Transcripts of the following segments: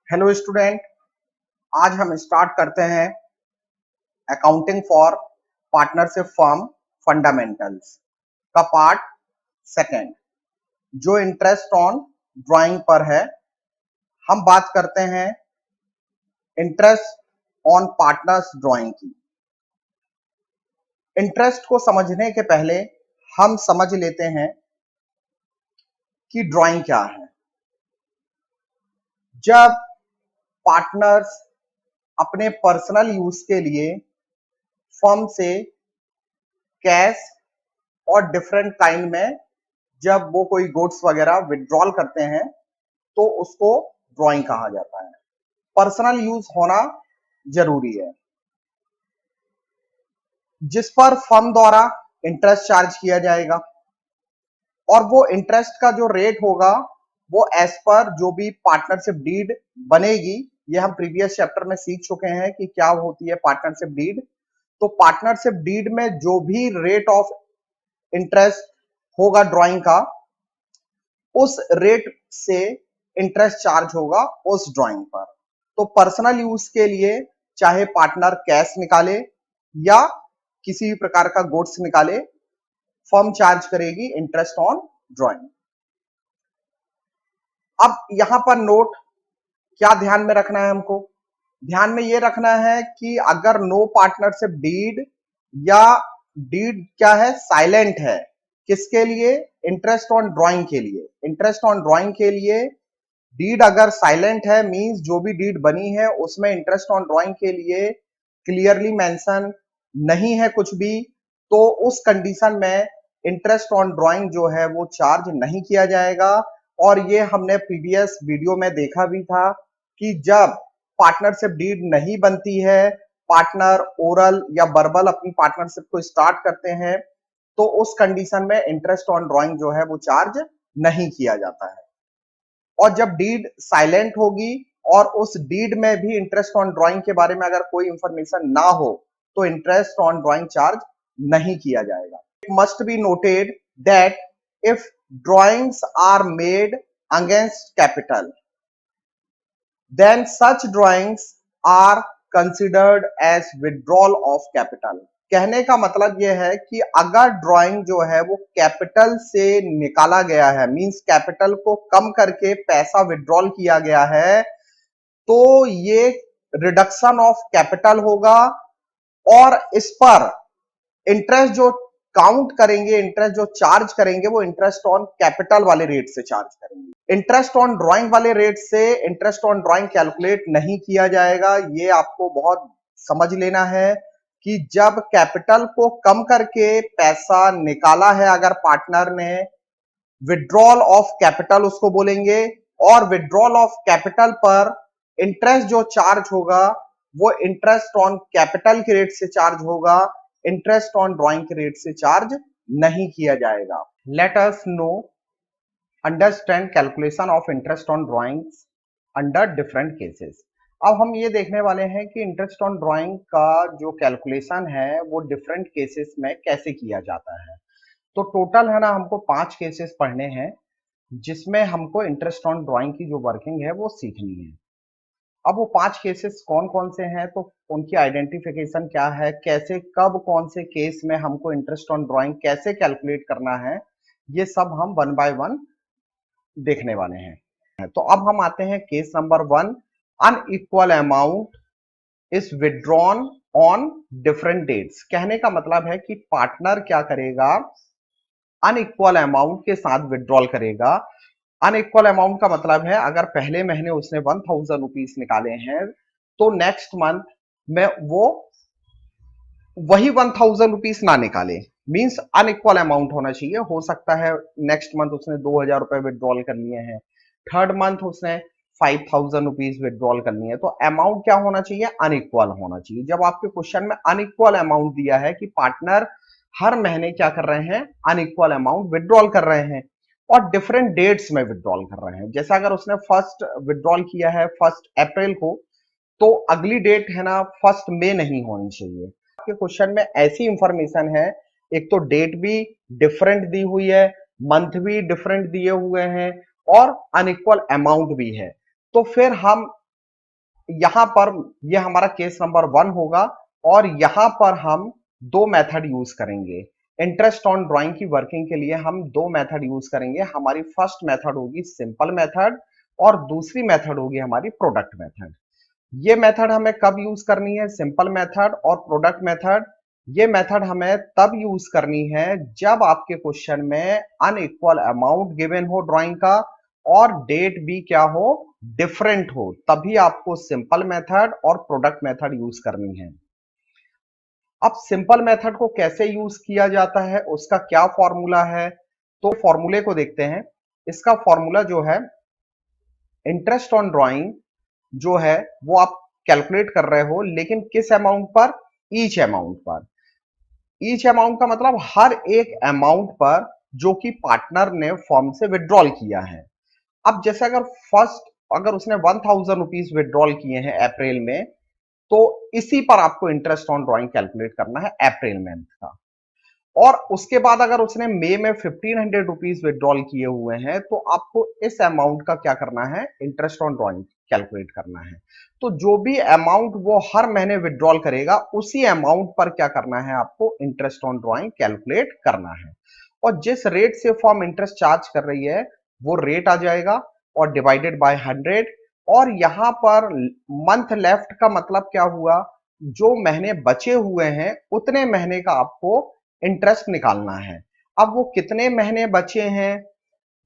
Hello student, आज हम start करते हैं accounting for partnership firm fundamentals का पार्ट सेकंड, जो इंटरेस्ट ऑन ड्राइंग पर है। हम बात करते हैं इंटरेस्ट ऑन पार्टनर्स ड्राइंग की। इंटरेस्ट को समझने के पहले हम समझ लेते हैं कि ड्राइंग क्या है। जब पार्टनर्स अपने पर्सनल यूज के लिए फर्म से कैश और डिफरेंट काइंड में जब वो कोई गुड्स वगैरह विड्रॉल करते हैं तो उसको ड्राइंग कहा जाता है। पर्सनल यूज होना जरूरी है, जिस पर फर्म द्वारा इंटरेस्ट चार्ज किया जाएगा और वो इंटरेस्ट का जो रेट होगा वो एज पर जो भी पार्टनरशिप डीड बनेगी। ये हम प्रीवियस चैप्टर में सीख चुके हैं कि क्या होती है पार्टनरशिप डीड। तो पार्टनरशिप डीड में जो भी रेट ऑफ इंटरेस्ट होगा ड्राइंग का, उस रेट से इंटरेस्ट चार्ज होगा उस ड्राइंग पर। तो पर्सनल यूज के लिए चाहे पार्टनर कैश निकाले या किसी भी प्रकार का गुड्स निकाले, फर्म चार्ज करेगी इंटरेस्ट ऑन ड्राइंग। अब यहां पर नोट क्या ध्यान में रखना है हमको? ध्यान में यह रखना है कि अगर नो पार्टनरशिप डीड या डीड क्या है, साइलेंट है, किसके लिए? इंटरेस्ट ऑन ड्राइंग के लिए। इंटरेस्ट ऑन ड्राइंग के लिए डीड अगर साइलेंट है मींस जो भी डीड बनी है उसमें इंटरेस्ट ऑन ड्राइंग के लिए क्लियरली मेंशन नहीं है कुछ भी, तो उस कंडीशन में इंटरेस्ट ऑन ड्राइंग जो है वो चार्ज नहीं किया जाएगा। और ये हमने प्रीवियस वीडियो में देखा भी था कि जब पार्टनरशिप डीड नहीं बनती है, पार्टनर ओरल या वर्बल अपनी पार्टनरशिप को स्टार्ट करते हैं, तो उस कंडीशन में इंटरेस्ट ऑन ड्राइंग जो है वो चार्ज नहीं किया जाता है। और जब डीड साइलेंट होगी और उस डीड में भी इंटरेस्ट ऑन ड्राइंग के बारे में अगर कोई इंफॉर्मेशन ना हो तो इंटरेस्ट ऑन ड्राइंग चार्ज नहीं किया जाएगा। It must be noted that if drawings are made against capital, then such drawings are considered as withdrawal of capital। कहने का मतलब यह है कि अगर ड्राइंग जो है वो कैपिटल से निकाला गया है, मींस कैपिटल को कम करके पैसा विड्रॉल किया गया है, तो ये रिडक्शन ऑफ कैपिटल होगा और इस पर इंटरेस्ट जो काउंट करेंगे, इंटरेस्ट जो चार्ज करेंगे, वो इंटरेस्ट ऑन कैपिटल वाले रेट से चार्ज करेंगे। इंटरेस्ट ऑन ड्राइंग वाले रेट से इंटरेस्ट ऑन ड्राइंग कैलकुलेट नहीं किया जाएगा। ये आपको बहुत समझ लेना है कि जब कैपिटल को कम करके पैसा निकाला है अगर पार्टनर ने, विड्रॉल ऑफ कैपिटल उसको बोलेंगे, और विड्रॉल ऑफ कैपिटल पर इंटरेस्ट जो चार्ज होगा वो इंटरेस्ट ऑन कैपिटल के रेट से चार्ज होगा, इंटरेस्ट ऑन ड्राइंग के रेट से चार्ज नहीं किया जाएगा। Let us know understand calculation of interest on drawings under different cases. अब हम ये देखने वाले हैं कि इंटरेस्ट ऑन ड्राइंग का जो कैलकुलेशन है वो डिफरेंट केसेस में कैसे किया जाता है। तो टोटल है ना, हमको 5 केसेस पढ़ने हैं जिसमें हमको इंटरेस्ट ऑन ड्राइंग की जो वर्किंग है वो सीखनी है। अब वो 5 केसेस कौन कौन से हैं, तो उनकी आइडेंटिफिकेशन क्या है, कैसे कब कौन से केस में हमको इंटरेस्ट ऑन ड्राइंग कैसे कैलकुलेट करना है, ये सब हम वन बाय वन देखने वाले हैं। तो अब हम आते हैं case number 1। Unequal amount is withdrawn on different dates. कहने का मतलब है कि पार्टनर क्या करेगा, अनइक्वल अमाउंट के साथ विड्रॉल करेगा। अनइक्वल अमाउंट का मतलब है अगर पहले महीने उसने 1000 रुपीज निकाले हैं तो नेक्स्ट मंथ में वो वही 1000 रुपीज ना निकाले, मींस अनइक्वल अमाउंट होना चाहिए। हो सकता है नेक्स्ट मंथ उसने 2000 रुपए विड्रॉल कर लिए हैं, थर्ड मंथ उसने 5000 रुपीज विड्रॉल करनी है, तो अमाउंट क्या होना चाहिए, अनइक्वल होना चाहिए। जब आपके क्वेश्चन में अनइक्वल अमाउंट दिया है कि पार्टनर हर महीने क्या कर रहे हैं, अनइक्वल अमाउंट विड्रॉल कर रहे हैं और डिफरेंट डेट्स में विड्रॉल कर रहे हैं, जैसा अगर उसने फर्स्ट विड्रॉल किया है 1 अप्रैल को, तो अगली डेट है ना 1 मई नहीं होनी चाहिए। आपके क्वेश्चन में ऐसी इंफॉर्मेशन है, एक तो डेट भी डिफरेंट दी हुई है, मंथ भी डिफरेंट दिए हुए हैं और अनइक्वल अमाउंट भी है, तो फिर हम यहां पर ये हमारा केस नंबर 1 होगा और यहां पर हम दो मेथड यूज करेंगे। इंटरेस्ट ऑन ड्राइंग की वर्किंग के लिए हम दो मेथड यूज करेंगे। हमारी फर्स्ट मेथड होगी सिंपल मेथड और दूसरी मेथड होगी हमारी प्रोडक्ट मेथड। ये मेथड हमें कब यूज करनी है, सिंपल मेथड और प्रोडक्ट मेथड? ये मेथड हमें तब यूज करनी है जब आपके क्वेश्चन में अनइक्वल अमाउंट गिवन हो ड्राइंग का और डेट भी क्या हो, डिफरेंट हो, तभी आपको सिंपल मेथड और प्रोडक्ट मेथड यूज करनी है। अब सिंपल मेथड को कैसे यूज किया जाता है, उसका क्या फॉर्मूला है, तो फॉर्मूले को देखते हैं। इसका फॉर्मूला जो है, इंटरेस्ट ऑन ड्राइंग जो है वो आप कैलकुलेट कर रहे हो, लेकिन किस अमाउंट पर? ईच अमाउंट पर। ईच अमाउंट का मतलब हर एक अमाउंट पर जो कि पार्टनर ने फॉर्म से विड्रॉल किया है। अब जैसे अगर उसने 1000 रुपीज विड्रॉल किए हैं अप्रैल में, तो इसी पर आपको इंटरेस्ट ऑन ड्राइंग कैलकुलेट करना है अप्रैल मंथ का। और उसके बाद अगर उसने मई में 1500 रुपीज विड्रॉल किए हुए हैं, तो आपको इस अमाउंट का क्या करना है, इंटरेस्ट ऑन ड्राइंग कैलकुलेट करना है। तो जो भी अमाउंट वो हर महीने विड्रॉल करेगा, उसी अमाउंट पर क्या करना है, आपको इंटरेस्ट ऑन ड्राइंग कैलकुलेट करना है। और जिस रेट से फॉर्म इंटरेस्ट चार्ज कर रही है वो रेट आ जाएगा और डिवाइडेड बाय 100। और यहां पर मंथ लेफ्ट का मतलब क्या हुआ, जो महीने बचे हुए हैं उतने महीने का आपको इंटरेस्ट निकालना है। अब वो कितने महीने बचे हैं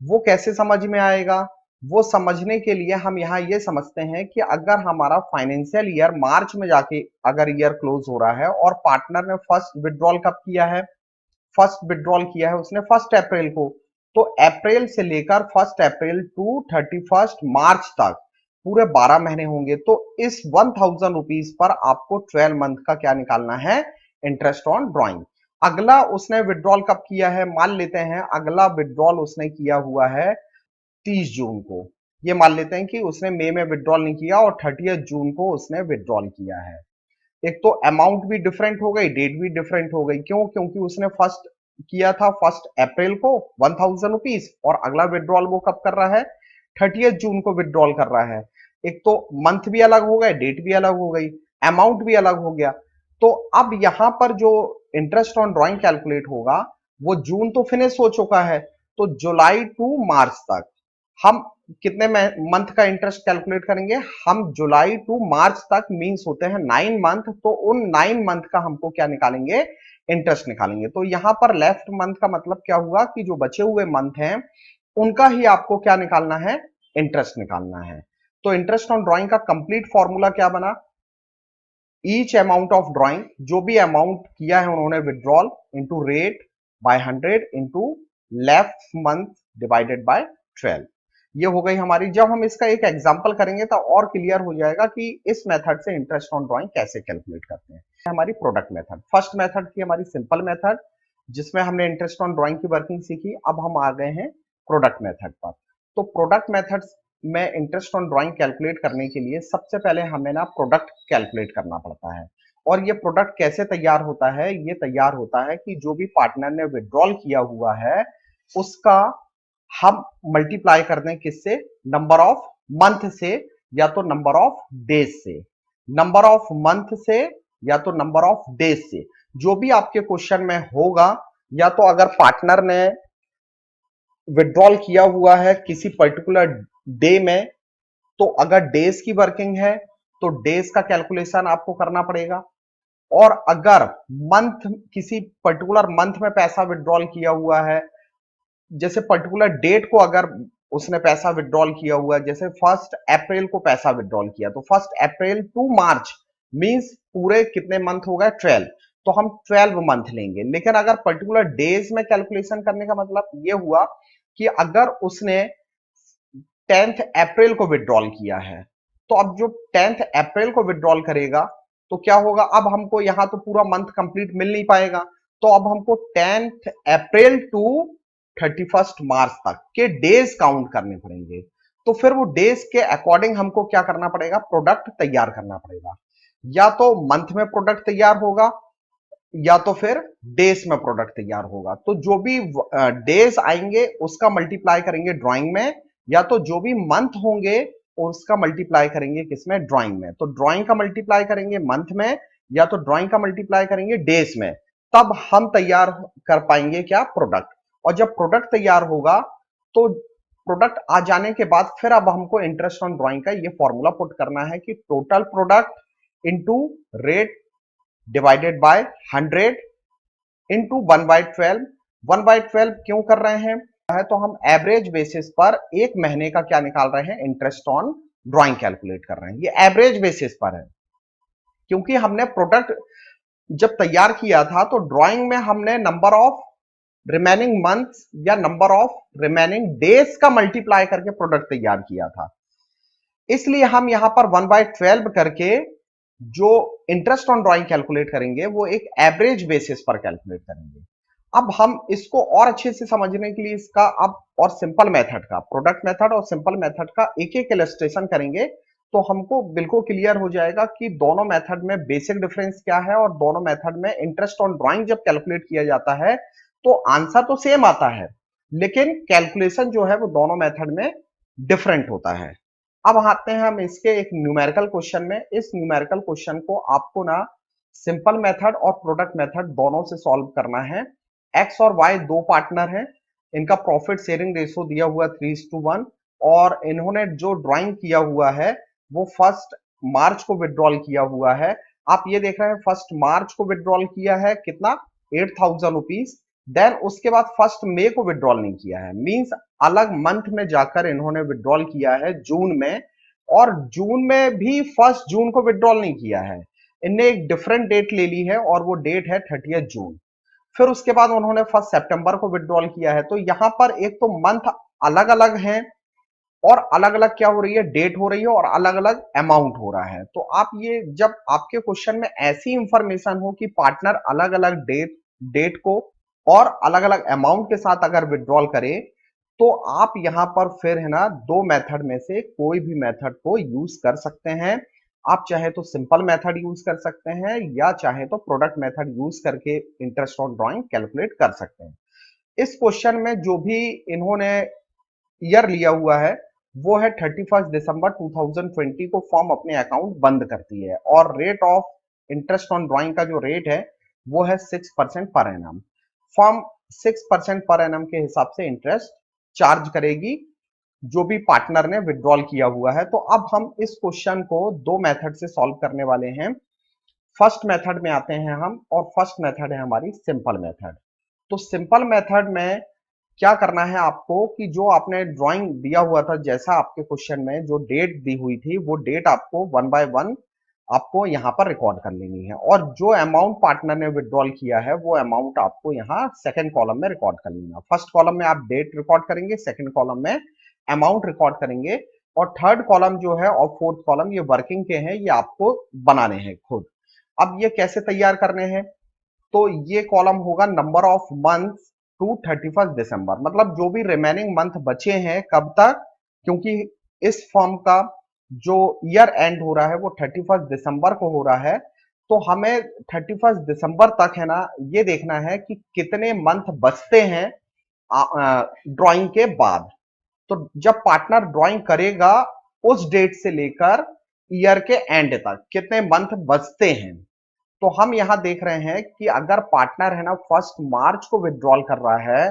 वो कैसे समझ में आएगा, वो समझने के लिए हम यहाँ ये समझते हैं कि अगर हमारा फाइनेंशियल ईयर मार्च में जाके अगर ईयर क्लोज हो रहा है और पार्टनर ने फर्स्ट विड्रॉल कब किया है, फर्स्ट विड्रॉल किया है उसने 1 अप्रैल को, तो अप्रैल से लेकर 1 अप्रैल टू 31 मार्च तक पूरे 12 महीने होंगे। तो इस 1000 रुपीज पर आपको 12 मंथ का क्या निकालना है, इंटरेस्ट ऑन ड्राइंग। अगला उसने विड्रॉल कब किया है, मान लेते हैं अगला विड्रॉल उसने किया हुआ है 30 जून को। ये मान लेते हैं कि उसने मई में विड्रॉल नहीं किया और 30 जून को उसने विड्रॉल किया है। एक तो अमाउंट भी डिफरेंट हो गई, डेट भी डिफरेंट हो गई। क्यों? क्योंकि उसने फर्स्ट किया था 1 अप्रैल को 1000 रुपीज और अगला विड्रॉल वो कब कर रहा है, 30 जून को विड्रॉल कर रहा है। एक तो मंथ भी अलग हो गए, डेट भी अलग हो गई, अमाउंट भी अलग हो गया। तो अब यहां पर जो इंटरेस्ट ऑन ड्राइंग कैलकुलेट होगा, वो जून तो फिनिश हो चुका है, तो जुलाई टू मार्च तक हम कितने मंथ का इंटरेस्ट कैलकुलेट करेंगे, हम जुलाई टू मार्च तक मींस होते हैं 9 मंथ, तो उन 9 मंथ का हमको क्या निकालेंगे, इंटरेस्ट निकालेंगे। तो यहां पर लेफ्ट मंथ का मतलब क्या हुआ कि जो बचे हुए मंथ हैं उनका ही आपको क्या निकालना है, इंटरेस्ट निकालना है। तो इंटरेस्ट ऑन ड्राइंग का कंप्लीट फॉर्मूला क्या बना, ईच अमाउंट ऑफ ड्राइंग, जो भी अमाउंट किया है उन्होंने withdrawal, into rate by 100 into left month divided by 12। ये हो गई हमारी। जब हम इसका एक एग्जांपल करेंगे तो और क्लियर हो जाएगा कि इस मेथड से इंटरेस्ट ऑन ड्राइंग कैसे कैलकुलेट करते हैं। हमारी प्रोडक्ट मेथड, फर्स्ट मेथड थी हमारी सिंपल मेथड जिसमें हमने इंटरेस्ट ऑन ड्राइंग की वर्किंग सीखी। अब हम आ गए हैं प्रोडक्ट मेथड पर। तो प्रोडक्ट मेथड में इंटरेस्ट ऑन ड्राइंग कैलकुलेट करने के लिए सबसे पहले हमें ना प्रोडक्ट कैलकुलेट करना पड़ता है। और ये प्रोडक्ट कैसे तैयार होता है, ये तैयार होता है कि जो भी पार्टनर ने विड्रॉल किया हुआ है उसका हम मल्टीप्लाई कर दें किससे, नंबर ऑफ मंथ से या तो नंबर ऑफ डेज से, नंबर ऑफ मंथ से या तो नंबर ऑफ डेज से, जो भी आपके क्वेश्चन में होगा। या तो अगर पार्टनर ने विड्रॉल किया हुआ है किसी पर्टिकुलर डे में, तो अगर डेज की वर्किंग है तो डेज का कैलकुलेशन आपको करना पड़ेगा। और अगर मंथ, किसी पर्टिकुलर मंथ में पैसा विड्रॉल किया हुआ है, जैसे पर्टिकुलर डेट को अगर उसने पैसा विड्रॉल किया हुआ है, जैसे 1 अप्रैल को पैसा विड्रॉल किया, तो 1 अप्रैल टू मार्च मींस पूरे कितने मंथ हो गए, 12। तो हम 12 मंथ लेंगे। लेकिन अगर पर्टिकुलर डेज में कैलकुलेशन करने का मतलब ये हुआ कि अगर उसने 10 अप्रैल को विड्रॉल किया है, तो अब जो 10 अप्रैल को विड्रॉल करेगा तो क्या होगा, अब हमको यहां तो पूरा मंथ कंप्लीट मिल नहीं पाएगा। तो अब हमको 10 अप्रैल टू 31 मार्च तक के डेज काउंट करने पड़ेंगे। तो फिर वो डेज के अकॉर्डिंग हमको क्या करना पड़ेगा, प्रोडक्ट तैयार करना पड़ेगा। या तो मंथ में प्रोडक्ट तैयार होगा या तो फिर डेज में प्रोडक्ट तैयार होगा। तो जो भी डेज आएंगे उसका मल्टीप्लाई करेंगे ड्राइंग में, या तो जो भी मंथ होंगे उसका मल्टीप्लाई करेंगे किसमें, ड्राइंग में। तो ड्राइंग का मल्टीप्लाई करेंगे मंथ में, या तो ड्राइंग का मल्टीप्लाई करेंगे डेज में, तब हम तैयार कर पाएंगे क्या, प्रोडक्ट। और जब प्रोडक्ट तैयार होगा तो प्रोडक्ट आ जाने के बाद फिर अब हमको इंटरेस्ट ऑन ड्राइंग का ये फॉर्मूला पुट करना है कि total product into rate divided by 100 into 1/12। 1/12 क्यों कर रहे हैं, है तो हम एवरेज बेसिस पर एक महीने का क्या निकाल रहे हैं, इंटरेस्ट ऑन ड्राइंग कैलकुलेट कर रहे हैं। ये एवरेज बेसिस पर है, क्योंकि हमने प्रोडक्ट जब तैयार किया था तो ड्राइंग में हमने नंबर ऑफ रिमेनिंग मंथ्स या नंबर ऑफ रिमेनिंग डेज का मल्टीप्लाई करके प्रोडक्ट तैयार किया था। इसलिए हम यहां पर 1/12 करके जो इंटरेस्ट ऑन ड्राइंग कैलकुलेट करेंगे वो एक एवरेज बेसिस पर कैलकुलेट करेंगे। अब हम इसको और अच्छे से समझने के लिए इसका अब और सिंपल मेथड का, प्रोडक्ट मेथड और सिंपल मेथड का एक एक इलस्ट्रेशन करेंगे तो हमको बिल्कुल क्लियर हो जाएगा कि दोनों मेथड में बेसिक डिफरेंस क्या है, और दोनों मेथड में इंटरेस्ट ऑन ड्राइंग जब कैलकुलेट किया जाता है तो आंसर तो सेम आता है, लेकिन कैलकुलेशन जो है वो दोनों मेथड में डिफरेंट होता है। अब आते हैं हम इसके एक न्यूमेरिकल क्वेश्चन में। इस न्यूमेरिकल क्वेश्चन को आपको ना सिंपल मेथड और प्रोडक्ट मेथड दोनों से सॉल्व करना है। एक्स और वाई दो पार्टनर हैं, इनका प्रॉफिट शेयरिंग रेशियो दिया हुआ 3:1, और इन्होंने जो ड्राइंग किया हुआ है वो 1 मार्च को विड्रॉल किया हुआ है। आप ये देख रहे हैं 1 मार्च को विड्रॉल किया है, कितना, 8,000 रुपीज। देन उसके बाद 1 मई को विड्रॉल नहीं किया है, मींस अलग मंथ में जाकर इन्होंने विड्रॉल किया है जून में, और जून में भी 1 जून को विड्रॉल नहीं किया है। इनने एक डिफरेंट डेट ले ली है और वो डेट है 30 जून। फिर उसके बाद उन्होंने 1 सितंबर को विड्रॉल किया है। तो यहां पर एक तो मंथ अलग अलग हैं, और अलग अलग क्या हो रही है, डेट हो रही है, और अलग अलग अमाउंट हो रहा है। तो आप ये जब आपके क्वेश्चन में ऐसी इंफॉर्मेशन हो कि पार्टनर अलग अलग डेट को और अलग अलग अमाउंट के साथ अगर विड्रॉल करे, तो आप यहां पर फिर है ना दो मेथड में से कोई भी मेथड को यूज कर सकते हैं। आप चाहे तो सिंपल मेथड यूज कर सकते हैं, या चाहे तो प्रोडक्ट मेथड यूज करके इंटरेस्ट ऑन ड्राइंग कैलकुलेट कर सकते हैं। इस क्वेश्चन में जो भी इन्होंने ईयर लिया हुआ है वो है 31 दिसंबर 2020 को फर्म अपने अकाउंट बंद करती है, और rate of interest on drawing का जो रेट है वो है 6% per annum. Firm 6% per annum के हिसाब से इंटरेस्ट चार्ज करेगी जो भी पार्टनर ने विड्रॉल किया हुआ है। तो अब हम इस क्वेश्चन को दो मेथड से सॉल्व करने वाले हैं। फर्स्ट मेथड में आते हैं हम, और फर्स्ट मेथड है हमारी सिंपल मेथड। तो सिंपल मेथड में क्या करना है आपको कि जो आपने ड्राइंग दिया हुआ था, जैसा आपके क्वेश्चन में जो डेट दी हुई थी वो डेट आपको 1/1 आपको यहां पर रिकॉर्ड कर लेनी है, और जो अमाउंट पार्टनर ने विड्रॉल किया है वो अमाउंट आपको यहां सेकंड कॉलम में रिकॉर्ड कर लेना। फर्स्ट कॉलम में आप डेट रिकॉर्ड करेंगे, सेकंड कॉलम में अमाउंट रिकॉर्ड करेंगे, और थर्ड कॉलम जो है और फोर्थ कॉलम ये वर्किंग के हैं, ये आपको बनाने हैं खुद। अब ये कैसे तैयार करने हैं, तो ये कॉलम होगा नंबर ऑफ मंथ्स टू 31 दिसंबर, मतलब जो भी रिमेनिंग मंथ बचे हैं कब तक, क्योंकि इस फर्म का जो ईयर एंड हो रहा है वो 31 दिसंबर को हो रहा है। तो हमें 31 दिसंबर तक है ना ये देखना है कि कितने मंथ बचते हैं ड्राइंग के बाद। तो जब पार्टनर ड्राइंग करेगा उस डेट से लेकर ईयर के एंड तक कितने मंथ बचते हैं, तो हम यहां देख रहे हैं कि अगर पार्टनर है ना 1 मार्च को विड्रॉल कर रहा है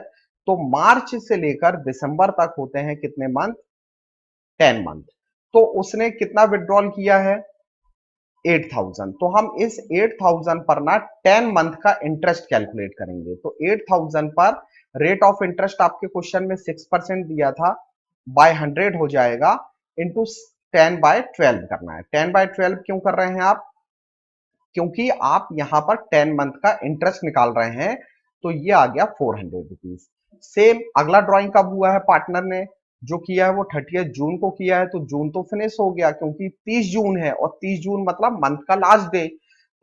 तो मार्च से लेकर दिसंबर तक होते हैं कितने मंथ, 10 मंथ। तो उसने कितना विड्रॉल किया है, 8,000। तो हम इस 8,000 पर ना 10 मंथ का इंटरेस्ट कैलकुलेट करेंगे। तो 8,000 पर रेट ऑफ इंटरेस्ट आपके क्वेश्चन में 6% दिया था, बाय 100 हो जाएगा, इंटू 10/12 करना है। 10/12 क्यों कर रहे हैं आप, क्योंकि आप यहां पर 10 मंथ का इंटरेस्ट निकाल रहे हैं। तो ये आ गया 400 रुपीज। सेम अगला ड्राइंग कब हुआ है, पार्टनर ने जो किया है वो 30 जून को किया है, तो जून तो फिनिश हो गया क्योंकि 30 जून है, और 30 जून मतलब मंथ का लास्ट डे।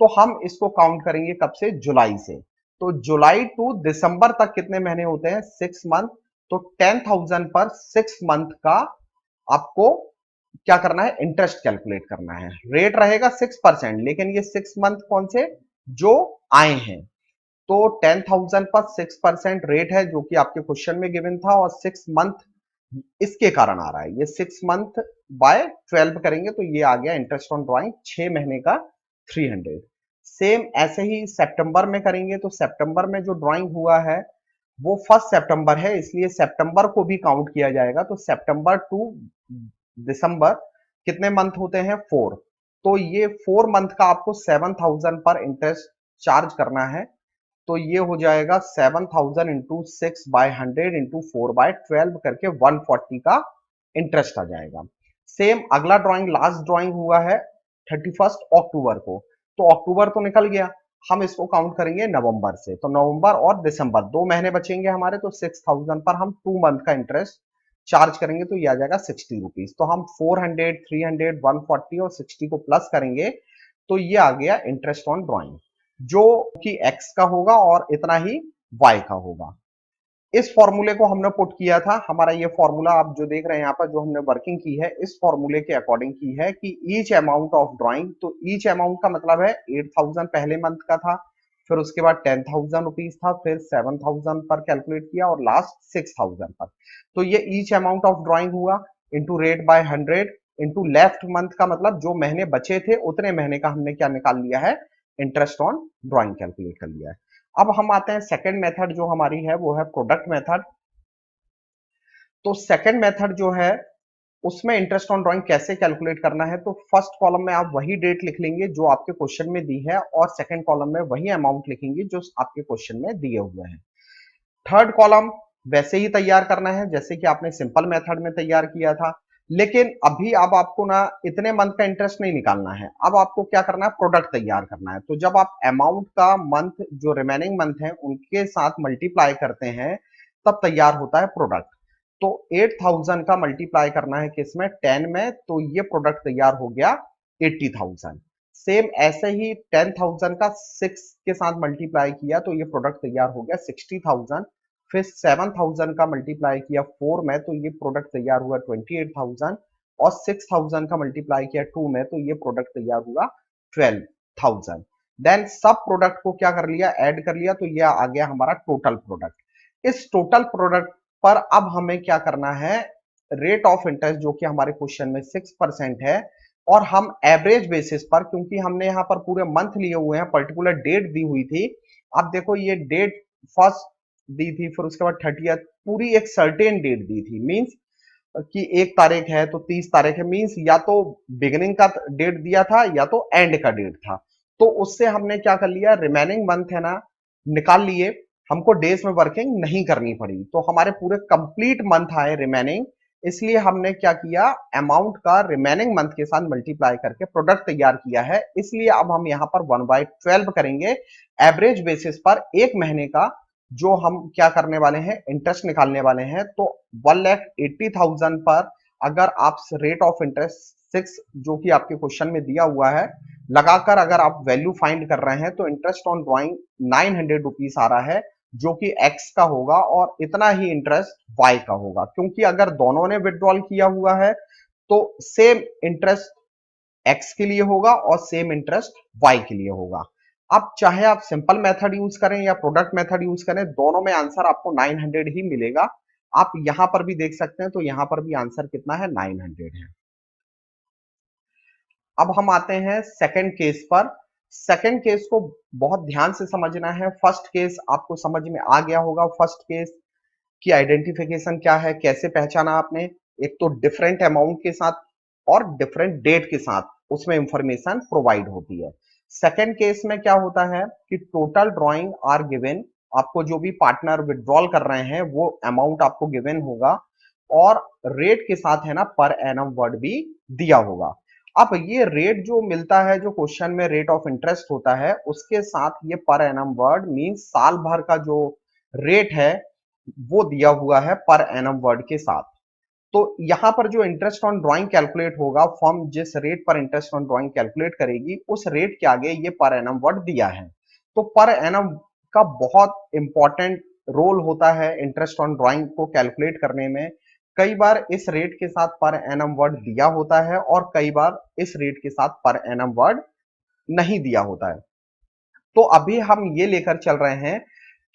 तो हम इसको काउंट करेंगे कब से, जुलाई से। तो जुलाई टू दिसंबर तक कितने महीने होते हैं, 6 मंथ। तो 10,000 पर 6 मंथ का आपको क्या करना है, इंटरेस्ट कैलकुलेट करना है। रेट रहेगा 6%, लेकिन ये 6 मंथ कौन से जो आए हैं। तो 10,000 पर 6% रेट है जो कि आपके क्वेश्चन में गिवन था, और 6 मंथ इसके कारण आ रहा है। ये 6 मंथ बाय 12 करेंगे तो ये आ गया इंटरेस्ट ऑन ड्राइंग 6 महीने का 300। सेम ऐसे ही सितंबर में करेंगे तो सितंबर में जो ड्राइंग हुआ है वो 1 सितंबर है, इसलिए सितंबर को भी काउंट किया जाएगा। तो सितंबर टू दिसंबर कितने मंथ होते हैं? 4। तो ये 4 मंथ का आपको 7000 पर इंटरेस्ट चार्ज करना है। तो ये हो जाएगा 7000 इंटू 6/100 इंटू 4/12 करके 140 का इंटरेस्ट आ जाएगा। सेम अगला ड्राइंग, लास्ट ड्राइंग हुआ है 31 अक्टूबर को। तो अक्टूबर तो निकल गया, हम इसको काउंट करेंगे नवंबर से। तो नवंबर और दिसंबर 2 महीने बचेंगे हमारे। तो 6000 पर हम 2 मंथ का इंटरेस्ट चार्ज करेंगे तो ये आ जाएगा 60 रुपीज। तो हम 400, 300, 140 और 60 को प्लस करेंगे तो ये आ गया इंटरेस्ट ऑन ड्राइंग, जो कि x का होगा और इतना ही y का होगा। इस फॉर्मूले को हमने पुट किया था। हमारा ये फॉर्मूला आप जो देख रहे हैं यहाँ पर, जो हमने वर्किंग की है, इस फॉर्मूले के अकॉर्डिंग की है कि ईच अमाउंट ऑफ ड्राइंग, तो ईच अमाउंट का मतलब है 8000 पहले मंथ का था, फिर उसके बाद 10,000 रुपीज था, फिर 7000 पर कैलकुलेट किया और लास्ट 6000 पर। तो ये ईच अमाउंट ऑफ ड्राइंग हुआ into rate by 100 into left month का मतलब जो महीने बचे थे उतने महीने का हमने क्या निकाल लिया है? इंटरेस्ट ऑन ड्राइंग कैलकुलेट कर लिया है। अब हम आते हैं सेकंड मेथड जो हमारी है वो है प्रोडक्ट मेथड। तो सेकंड मेथड जो है उसमें इंटरेस्ट ऑन ड्राइंग कैसे कैलकुलेट करना है? तो फर्स्ट कॉलम में आप वही डेट लिख लेंगे जो आपके क्वेश्चन में दी है और सेकंड कॉलम में वही अमाउंट लिखेंगे जो आपके क्वेश्चन में दिए हुए हैं। थर्ड कॉलम वैसे ही तैयार करना है जैसे कि आपने सिंपल मेथड में तैयार किया था, लेकिन अभी अब आपको ना इतने मंथ का इंटरेस्ट नहीं निकालना है। अब आपको क्या करना है? प्रोडक्ट तैयार करना है। तो जब आप अमाउंट का मंथ जो रिमेनिंग मंथ है उनके साथ मल्टीप्लाई करते हैं तब तैयार होता है प्रोडक्ट। तो 8000 का मल्टीप्लाई करना है किसमें? 10 में। तो ये प्रोडक्ट तैयार हो गया 80,000। सेम ऐसे ही 10,000 का 6 के साथ मल्टीप्लाई किया तो ये प्रोडक्ट तैयार हो गया 60,000। फिर 7000 का मल्टीप्लाई किया 4 में तो ये प्रोडक्ट तैयार हुआ 28,000 और 6000 का मल्टीप्लाई किया 2 में तो ये प्रोडक्ट तैयार हुआ 12,000। देन सब प्रोडक्ट को क्या कर लिया? ऐड कर लिया तो ये आ गया हमारा टोटल प्रोडक्ट। इस टोटल प्रोडक्ट पर अब हमें क्या करना है? रेट ऑफ इंटरेस्ट जो कि हमारे क्वेश्चन में 6% है और हम एवरेज बेसिस पर, क्योंकि हमने यहाँ पर पूरे मंथ लिए हुए हैं, पर्टिकुलर डेट दी हुई थी। अब देखो ये डेट फर्स्ट दी थी, फिर उसके बाद 30th, पूरी एक सर्टेन डेट दी थी। मींस कि 1 तारीख है तो 30 तारीख है, मींस या तो बिगिनिंग का डेट दिया था या तो एंड का डेट था। तो उससे हमने क्या कर लिया? रिमेनिंग मंथ है ना, निकाल लिए। हमको डेज में वर्किंग नहीं करनी पड़ी तो हमारे पूरे कंप्लीट मंथ आए रिमेनिंग। इसलिए हमने क्या किया? अमाउंट का रिमेनिंग मंथ के साथ मल्टीप्लाई करके प्रोडक्ट तैयार किया है। इसलिए अब हम यहाँ पर 1/12 करेंगे एवरेज बेसिस पर एक महीने का जो हम क्या करने वाले हैं? इंटरेस्ट निकालने वाले हैं। तो 1,80,000 पर अगर आप रेट ऑफ इंटरेस्ट 6 जो कि आपके क्वेश्चन में दिया हुआ है लगाकर अगर आप वैल्यू फाइंड कर रहे हैं तो इंटरेस्ट ऑन ड्राइंग 900 रुपीज आ रहा है जो कि x का होगा और इतना ही इंटरेस्ट y का होगा, क्योंकि अगर दोनों ने विड्रॉल किया हुआ है तो सेम इंटरेस्ट x के लिए होगा और सेम इंटरेस्ट y के लिए होगा। अब चाहे आप सिंपल मेथड यूज करें या प्रोडक्ट मेथड यूज करें, दोनों में आंसर आपको 900 ही मिलेगा। आप यहां पर भी देख सकते हैं तो यहां पर भी आंसर कितना है? 900 है। अब हम आते हैं सेकंड केस पर। सेकंड केस को बहुत ध्यान से समझना है। फर्स्ट केस आपको समझ में आ गया होगा। फर्स्ट केस की आइडेंटिफिकेशन क्या है, कैसे पहचाना आपने? एक तो डिफरेंट अमाउंट के साथ और डिफरेंट डेट के साथ उसमें इंफॉर्मेशन प्रोवाइड होती है। सेकंड केस में क्या होता है कि टोटल ड्राइंग आर गिवन, आपको जो भी पार्टनर विड्रॉल कर रहे हैं वो अमाउंट आपको गिवन होगा और रेट के साथ है ना पर एनम वर्ड भी दिया होगा। अब ये रेट जो मिलता है, जो क्वेश्चन में रेट ऑफ इंटरेस्ट होता है, उसके साथ ये पर एनम वर्ड मीन साल भर का जो रेट है वो दिया हुआ है पर एनम वर्ड के साथ। तो यहां पर जो इंटरेस्ट ऑन ड्राइंग कैलकुलेट होगा, फर्म जिस रेट पर इंटरेस्ट ऑन ड्राइंग कैलकुलेट करेगी उस रेट के आगे ये पर एनम वर्ड दिया है। तो पर एनम का बहुत इंपॉर्टेंट रोल होता है इंटरेस्ट ऑन ड्राइंग को कैलकुलेट करने में। कई बार इस रेट के साथ पर एनम वर्ड दिया होता है और कई बार इस रेट के साथ पर एनम वर्ड नहीं दिया होता है। तो अभी हम ये लेकर चल रहे हैं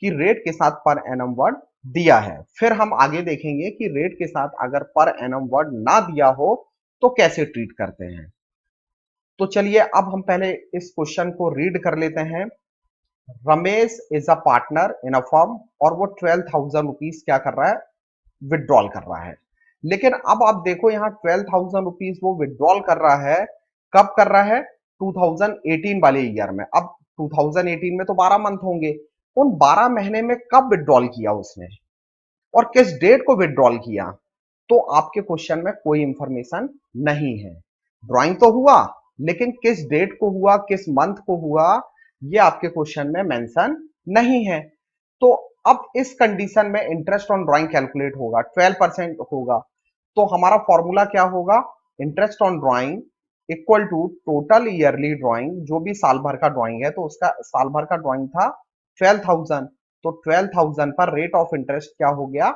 कि रेट के साथ पर एनम वर्ड दिया है। फिर हम आगे देखेंगे कि रेट के साथ अगर पर एनम वर्ड ना दिया हो तो कैसे ट्रीट करते हैं। तो चलिए अब हम पहले इस क्वेश्चन को रीड कर लेते हैं। Ramesh is a partner in a firm और वो 12,000 रुपीज क्या कर रहा है, विड्रॉल कर रहा है। लेकिन अब आप देखो यहाँ 12,000 रुपीज वो विड्रॉल कर रहा है, कब कर रहा है, 2018 वाले ईयर में। अब 2018 में तो 12 मंथ होंगे, उन 12 महीने में कब विड्रॉल किया उसने और किस डेट को विड्रॉल किया, तो आपके क्वेश्चन में कोई इंफॉर्मेशन नहीं है। ड्राइंग तो हुआ लेकिन किस डेट को हुआ, किस मंथ को हुआ, ये आपके क्वेश्चन में मेंशन नहीं है। तो अब इस कंडीशन में इंटरेस्ट ऑन ड्राइंग कैलकुलेट होगा, 12% होगा। तो हमारा फॉर्मूला क्या होगा, interest on drawing equal to total yearly drawing, जो भी साल भर का ड्राइंग है तो उसका साल भर का ड्राइंग था 12,000, तो 12,000 पर रेट ऑफ इंटरेस्ट क्या हो गया,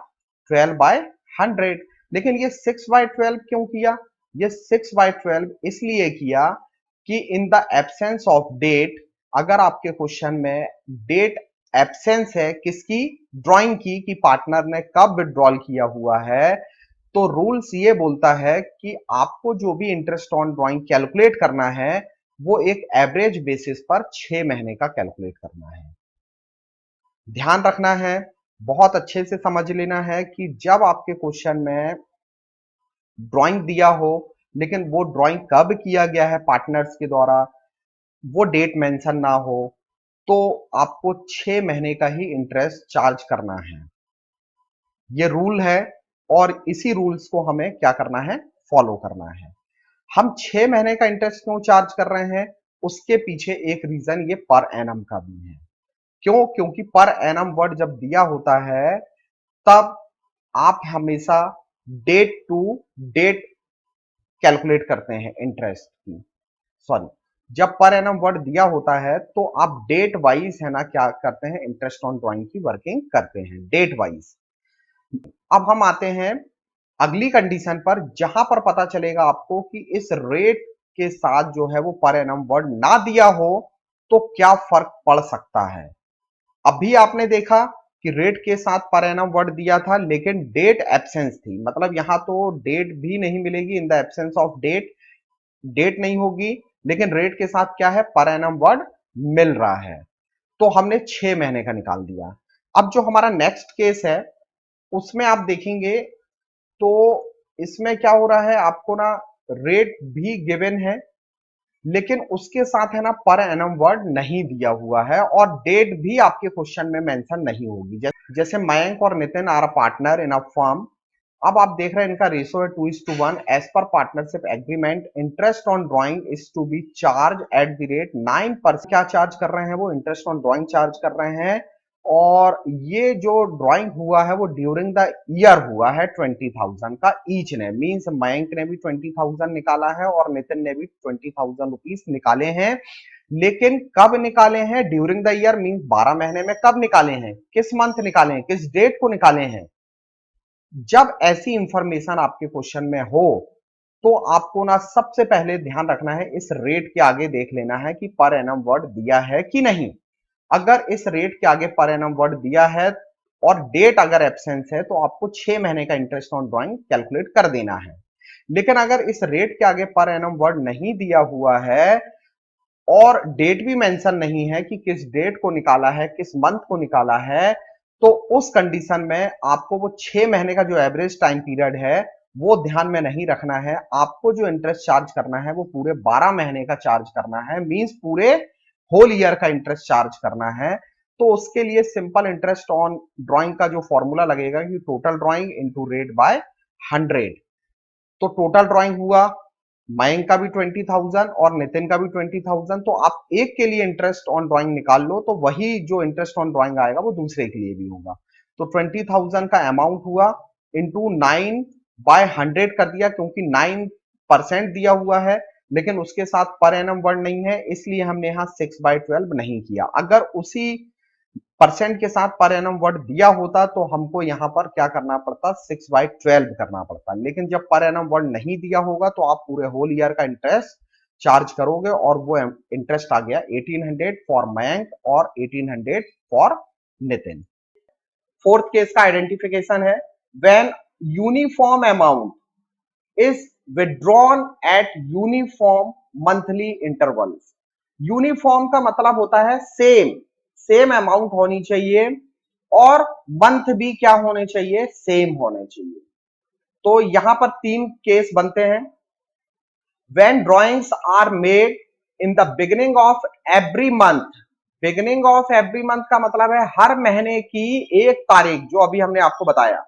12/100। लेकिन ये 6/12 क्यों किया, ये 6/12 इसलिए किया कि in the absence of date, अगर आपके क्वेश्चन में डेट एब्सेंस है किसकी, ड्राइंग की, कि पार्टनर ने कब विड्रॉल किया हुआ है, तो रूल्स ये बोलता है कि आपको जो भी इंटरेस्ट ऑन ड्राइंग कैलकुलेट करना है वो एक एवरेज बेसिस पर 6 महीने का कैलकुलेट करना है। ध्यान रखना है, बहुत अच्छे से समझ लेना है कि जब आपके क्वेश्चन में ड्राइंग दिया हो लेकिन वो ड्राइंग कब किया गया है पार्टनर्स के द्वारा, वो डेट मेंशन ना हो, तो आपको 6 महीने का ही इंटरेस्ट चार्ज करना है। ये रूल है और इसी रूल्स को हमें क्या करना है, फॉलो करना है। हम 6 महीने का इंटरेस्ट क्यों चार्ज कर रहे हैं, उसके पीछे एक रीजन ये पर एनम का भी है। क्यों, क्योंकि पर एनम वर्ड जब दिया होता है तब आप हमेशा डेट टू डेट कैलकुलेट करते हैं इंटरेस्ट की, सॉरी, जब पर एनम वर्ड दिया होता है तो आप डेट वाइज है ना क्या करते हैं, इंटरेस्ट ऑन ड्राइंग की वर्किंग करते हैं डेट वाइज। अब हम आते हैं अगली कंडीशन पर, जहां पर पता चलेगा आपको कि इस रेट के साथ जो है वो पर एनम वर्ड ना दिया हो तो क्या फर्क पड़ सकता है। अभी आपने देखा कि रेट के साथ पर एनम वर्ड दिया था लेकिन डेट एब्सेंस थी, मतलब यहां तो डेट भी नहीं मिलेगी, in the absence of date, date नहीं होगी, लेकिन रेट के साथ क्या है, पर एनम वर्ड मिल रहा है। तो हमने 6 महीने का निकाल दिया। अब जो हमारा नेक्स्ट केस है उसमें आप देखेंगे तो इसमें क्या हो रहा है, आपको ना रेट भी गिवन है लेकिन उसके साथ है ना पर एनम वर्ड नहीं दिया हुआ है और डेट भी आपके क्वेश्चन में मेंशन नहीं होगी। जैसे मयंक और Nitin are partner in a firm, अब आप देख रहे हैं इनका रेशियो है 2:1। As per partnership agreement interest on drawing is to be charge at the rate 9%। क्या चार्ज कर रहे हैं, वो इंटरेस्ट ऑन ड्राइंग चार्ज कर रहे हैं और ये जो ड्राइंग हुआ है वो ड्यूरिंग द ईयर हुआ है 20,000 का ईच ने, मीन्स मयंक ने भी 20,000 निकाला है और नितिन ने भी 20,000 रुपीज निकाले हैं। लेकिन कब निकाले हैं, ड्यूरिंग द ईयर मीन्स 12 महीने में कब निकाले हैं, किस मंथ निकाले हैं, किस डेट को निकाले हैं। जब ऐसी इंफॉर्मेशन आपके क्वेश्चन में हो तो आपको ना सबसे पहले ध्यान रखना है, इस रेट के आगे देख लेना है कि पर एनम वर्ड दिया है कि नहीं। अगर इस रेट के आगे पर एनम वर्ड दिया है और डेट अगर एब्सेंस है तो आपको 6 महीने का इंटरेस्ट ऑन ड्राइंग कैलकुलेट कर देना है। लेकिन अगर इस रेट के आगे पर एनम वर्ड नहीं दिया हुआ है और डेट भी मेंशन नहीं है कि किस डेट को निकाला है, किस मंथ को निकाला है, तो उस कंडीशन में आपको वो 6 महीने का जो एवरेज टाइम पीरियड है वो ध्यान में नहीं रखना है। आपको जो इंटरेस्ट चार्ज करना है वो पूरे 12 महीने का चार्ज करना है, मींस पूरे होल ईयर का इंटरेस्ट चार्ज करना है। तो उसके लिए सिंपल इंटरेस्ट ऑन ड्राइंग का जो फॉर्मूला लगेगा कि total drawing into rate by 100। तो टोटल ड्राइंग हुआ मयंक का भी 20,000 और नितिन का भी 20,000, तो आप एक के लिए इंटरेस्ट ऑन ड्राइंग निकाल लो तो वही जो इंटरेस्ट ऑन ड्राइंग आएगा वो दूसरे के लिए भी होगा। तो 20,000 का अमाउंट हुआ इंटू 9/100 कर दिया, क्योंकि 9% दिया हुआ है लेकिन उसके साथ पर एनम वर्ड नहीं है इसलिए हमने यहाँ 6/12 नहीं किया। अगर उसी परसेंट के साथ पर एनम वर्ड दिया होता तो हमको यहां पर क्या करना पड़ता, 6/12 करना पड़ता। लेकिन जब पर एनम वर्ड नहीं दिया होगा तो आप पूरे होल ईयर का इंटरेस्ट चार्ज करोगे और वो इंटरेस्ट आ गया 1800 फॉर मयंक और 1800 फॉर नितिन। फोर्थ केस का आइडेंटिफिकेशन है when uniform amount is withdrawn eight uniform monthly intervals. Uniform का मतलब होता है सेम अमाउंट होनी चाहिए और मंथ भी क्या होने चाहिए, सेम होने चाहिए। तो यहां पर 3 केस बनते हैं। when drawings are made in the beginning of every month, beginning of every month का मतलब है हर महीने की 1 तारीख, जो अभी हमने आपको बताया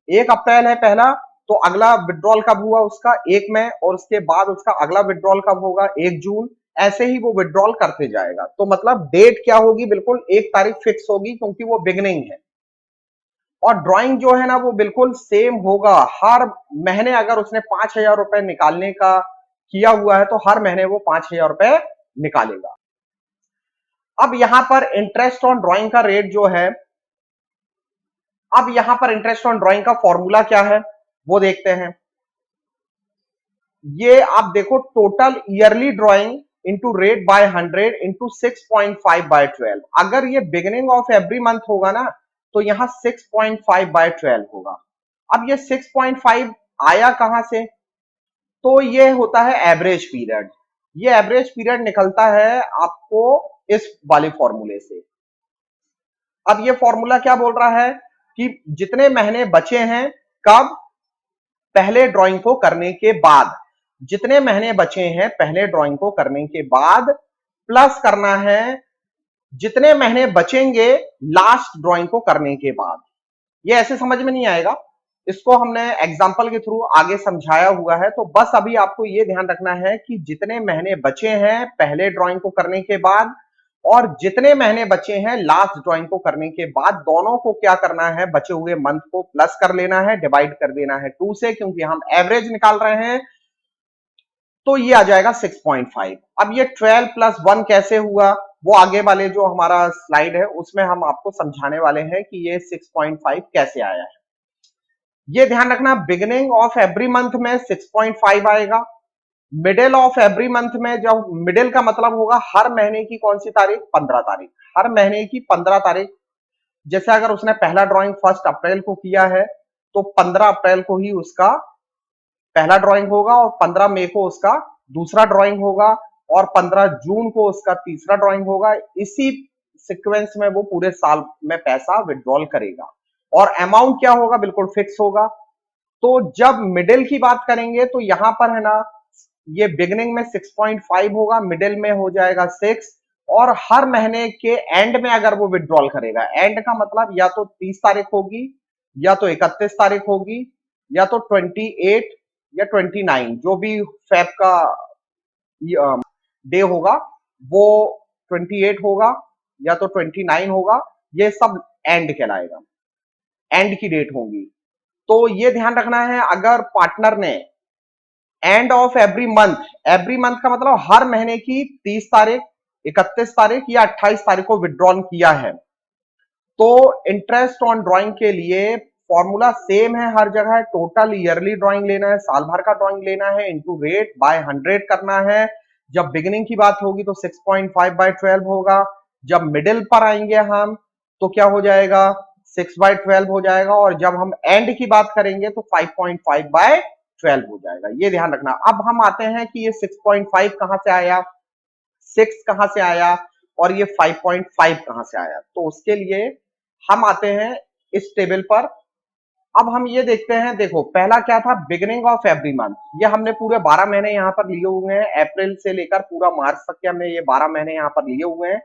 1 अप्रैल है पहला, तो अगला विड्रॉल कब हुआ उसका 1 मई, और उसके बाद उसका अगला विड्रॉल कब होगा 1 जून, ऐसे ही वो विड्रॉल करते जाएगा। तो मतलब डेट क्या होगी, बिल्कुल 1 तारीख फिक्स होगी क्योंकि वो बिगिनिंग है। और ड्राइंग जो है ना वो बिल्कुल सेम होगा हर महीने। अगर उसने 5,000 रुपए निकालने का किया हुआ है तो हर महीने वो 5,000 रुपए निकालेगा। अब यहां पर इंटरेस्ट ऑन ड्राइंग का रेट जो है, अब यहां पर इंटरेस्ट ऑन ड्राइंग का फॉर्मूला क्या है वो देखते हैं। ये आप देखो, total yearly drawing into rate by 100 into 6.5 by 12। अगर ये बिगिनिंग ऑफ एवरी मंथ होगा ना तो यहां 6.5 बाय 12 होगा। अब ये 6.5 आया कहां से, तो ये होता है एवरेज पीरियड। ये एवरेज पीरियड निकलता है आपको इस वाले फॉर्मूले से। अब ये फॉर्मूला क्या बोल रहा है कि जितने महीने बचे हैं, कब, पहले ड्राइंग को करने के बाद, जितने महीने बचे हैं पहले ड्राइंग को करने के बाद, प्लस करना है जितने महीने बचेंगे लास्ट ड्राइंग को करने के बाद। ये ऐसे समझ में नहीं आएगा, इसको हमने एग्जांपल के थ्रू आगे समझाया हुआ है। तो बस अभी आपको ये ध्यान रखना है कि जितने महीने बचे हैं पहले ड्राइंग को करने के बाद और जितने महीने बचे हैं लास्ट ड्राइंग को करने के बाद, दोनों को क्या करना है, बचे हुए मंथ को प्लस कर लेना है, डिवाइड कर देना है 2 से, क्योंकि हम एवरेज निकाल रहे हैं। तो ये आ जाएगा 6.5। अब ये 12 प्लस 1 कैसे हुआ, वो आगे वाले जो हमारा स्लाइड है उसमें हम आपको समझाने वाले हैं कि ये 6.5 कैसे आया है। ये ध्यान रखना, बिगिनिंग ऑफ एवरी मंथ में 6.5 आएगा, मिडिल ऑफ एवरी मंथ में, जब मिडिल का मतलब होगा हर महीने की कौन सी तारीख, 15 तारीख, हर महीने की 15 तारीख। जैसे अगर उसने पहला ड्राइंग 1 अप्रैल को किया है तो 15 अप्रैल को ही उसका पहला ड्राइंग होगा और 15 मई को उसका दूसरा ड्राइंग होगा और 15 जून को उसका तीसरा ड्राइंग होगा। इसी सीक्वेंस में वो पूरे साल में पैसा विड्रॉल करेगा और अमाउंट क्या होगा, बिल्कुल फिक्स होगा। तो जब मिडिल की बात करेंगे तो यहां पर है ना, ये बिगिनिंग में 6.5 होगा, मिडिल में हो जाएगा 6, और हर महीने के एंड में अगर वो विड्रॉल करेगा, एंड का मतलब या तो 30 तारीख होगी या तो 31 तारीख होगी या तो 28 या 29, जो भी फेब का डे होगा वो 28 होगा या तो 29 होगा, ये सब एंड कहलाएगा, एंड की डेट होगी। तो ये ध्यान रखना है, अगर पार्टनर ने एंड ऑफ एवरी मंथ का मतलब हर महीने की 30 तारीख, 31 तारीख या 28 तारीख को विड्रॉल किया है, तो इंटरेस्ट ऑन ड्राइंग के लिए फॉर्मूला सेम है हर जगह। टोटल ईयरली ड्राइंग लेना है, साल भर का ड्राइंग लेना है, इंटू रेट बाय 100 करना है। जब बिगिनिंग की बात होगी तो 6.5 बाय 12 होगा, जब मिडिल पर आएंगे हम तो क्या हो जाएगा, 6 बाय 12 हो जाएगा, और जब हम एंड की बात करेंगे तो 5.5 बाय 12 हो जाएगा। ये ध्यान रखना। अब हम आते हैं कि ये 6.5 कहां से आया, 6 कहां से आया और ये 5.5 कहां से आया। तो उसके लिए हम आते हैं इस टेबल पर। अब हम ये देखते हैं, देखो पहला क्या था, बिगिनिंग ऑफ एवरी मंथ। ये हमने पूरे 12 महीने यहाँ पर लिए हुए हैं, अप्रैल से लेकर पूरा मार्च तक के हमने ये 12 महीने यहाँ पर लिए हुए हैं।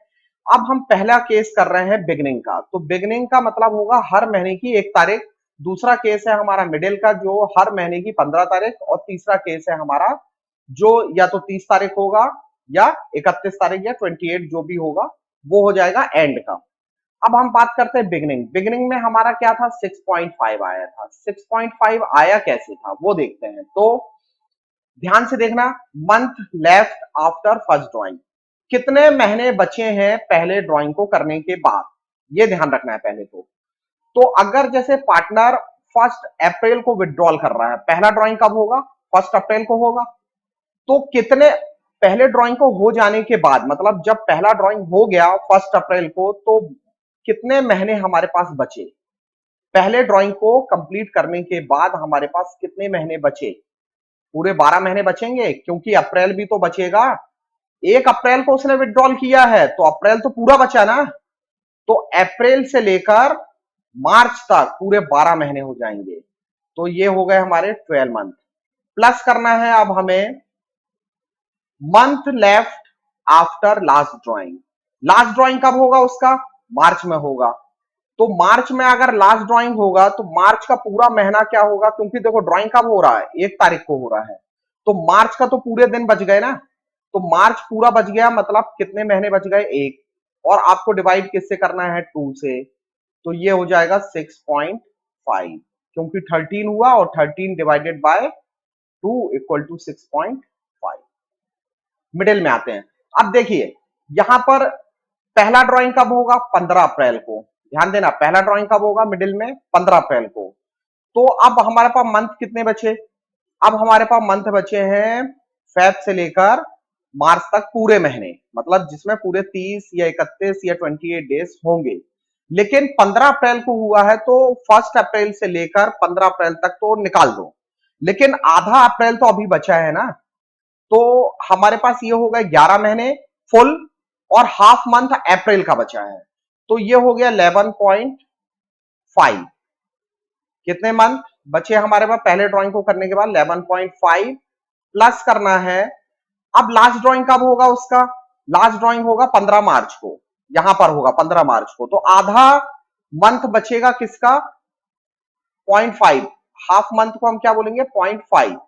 अब हम पहला केस कर रहे हैं बिगिनिंग का, तो बिगिनिंग का मतलब होगा हर महीने की 1 तारीख। दूसरा केस है हमारा मिडिल का, जो हर महीने की 15 तारीख, और तीसरा केस है हमारा जो या तो 30 तारीख होगा या 31 तारीख या 28, जो भी होगा वो हो जाएगा एंड का। अब हम बात करते हैं बिगिनिंग। बिगिनिंग में हमारा क्या था, 6.5 आया था। 6.5 आया कैसे था वो देखते हैं। तो ध्यान से देखना, month left after first drawing, कितने महीने बचे हैं पहले ड्राइंग को करने के बाद, ये ध्यान रखना है पहले तो अगर जैसे पार्टनर 1 अप्रैल को विड्रॉल कर रहा है, पहला ड्राइंग कब होगा, 1 अप्रैल को होगा, तो कितने पहले ड्राइंग को हो जाने के बाद, मतलब जब पहला ड्राइंग हो गया 1 अप्रैल को, तो कितने महीने हमारे पास बचे, पहले ड्राइंग को कंप्लीट करने के बाद हमारे पास कितने महीने बचे? पूरे 12 महीने बचेंगे, क्योंकि अप्रैल भी तो बचेगा। 1 अप्रैल को उसने विड्रॉल किया है तो अप्रैल तो पूरा बचा ना, तो अप्रैल से लेकर मार्च तक पूरे 12 महीने हो जाएंगे। तो ये हो गए हमारे 12 मंथ। प्लस करना है अब हमें month left after last drawing. Last drawing कब होगा उसका? मार्च में होगा। तो मार्च में अगर लास्ट ड्राइंग होगा तो मार्च का पूरा महीना क्या होगा? क्योंकि देखो ड्राइंग कब हो रहा है? 1 तारीख को हो रहा है, तो मार्च का तो पूरे दिन बच गए ना। तो मार्च पूरा बच गया, मतलब कितने महीने बच गए? 1। और आपको डिवाइड किससे करना है? 2 से। तो ये हो जाएगा 6.5, क्योंकि 13 हुआ और 13 divided by 2 equal to 6.5। Middle में आते हैं। अब देखिए यहां पर पहला ड्राइंग कब होगा? 15 अप्रैल को। ध्यान देना, पहला ड्राइंग कब होगा मिडिल में? 15 अप्रैल को। तो अब हमारे पास मंथ कितने बचे? अब हमारे पास मंथ बचे हैं फेब से लेकर मार्च तक पूरे महीने, मतलब जिसमें पूरे 30 या 31 या 28 डेज होंगे। लेकिन 15 अप्रैल को हुआ है तो 1 अप्रैल से लेकर 15 अप्रैल तक तो निकाल दो, लेकिन आधा अप्रैल तो अभी बचा है ना। तो हमारे पास ये हो गए 11 महीने फुल, और हाफ मंथ अप्रैल का बचा है। तो ये हो गया 11.5। कितने मंथ बचे हमारे पास पहले ड्राइंग को करने के बाद? 11.5 प्लस करना है। अब लास्ट ड्राइंग कब होगा उसका? लास्ट ड्राइंग होगा 15 मार्च को, यहां पर होगा 15 मार्च को। तो आधा मंथ बचेगा किसका? 0.5। हाफ मंथ को हम क्या बोलेंगे? 0.5।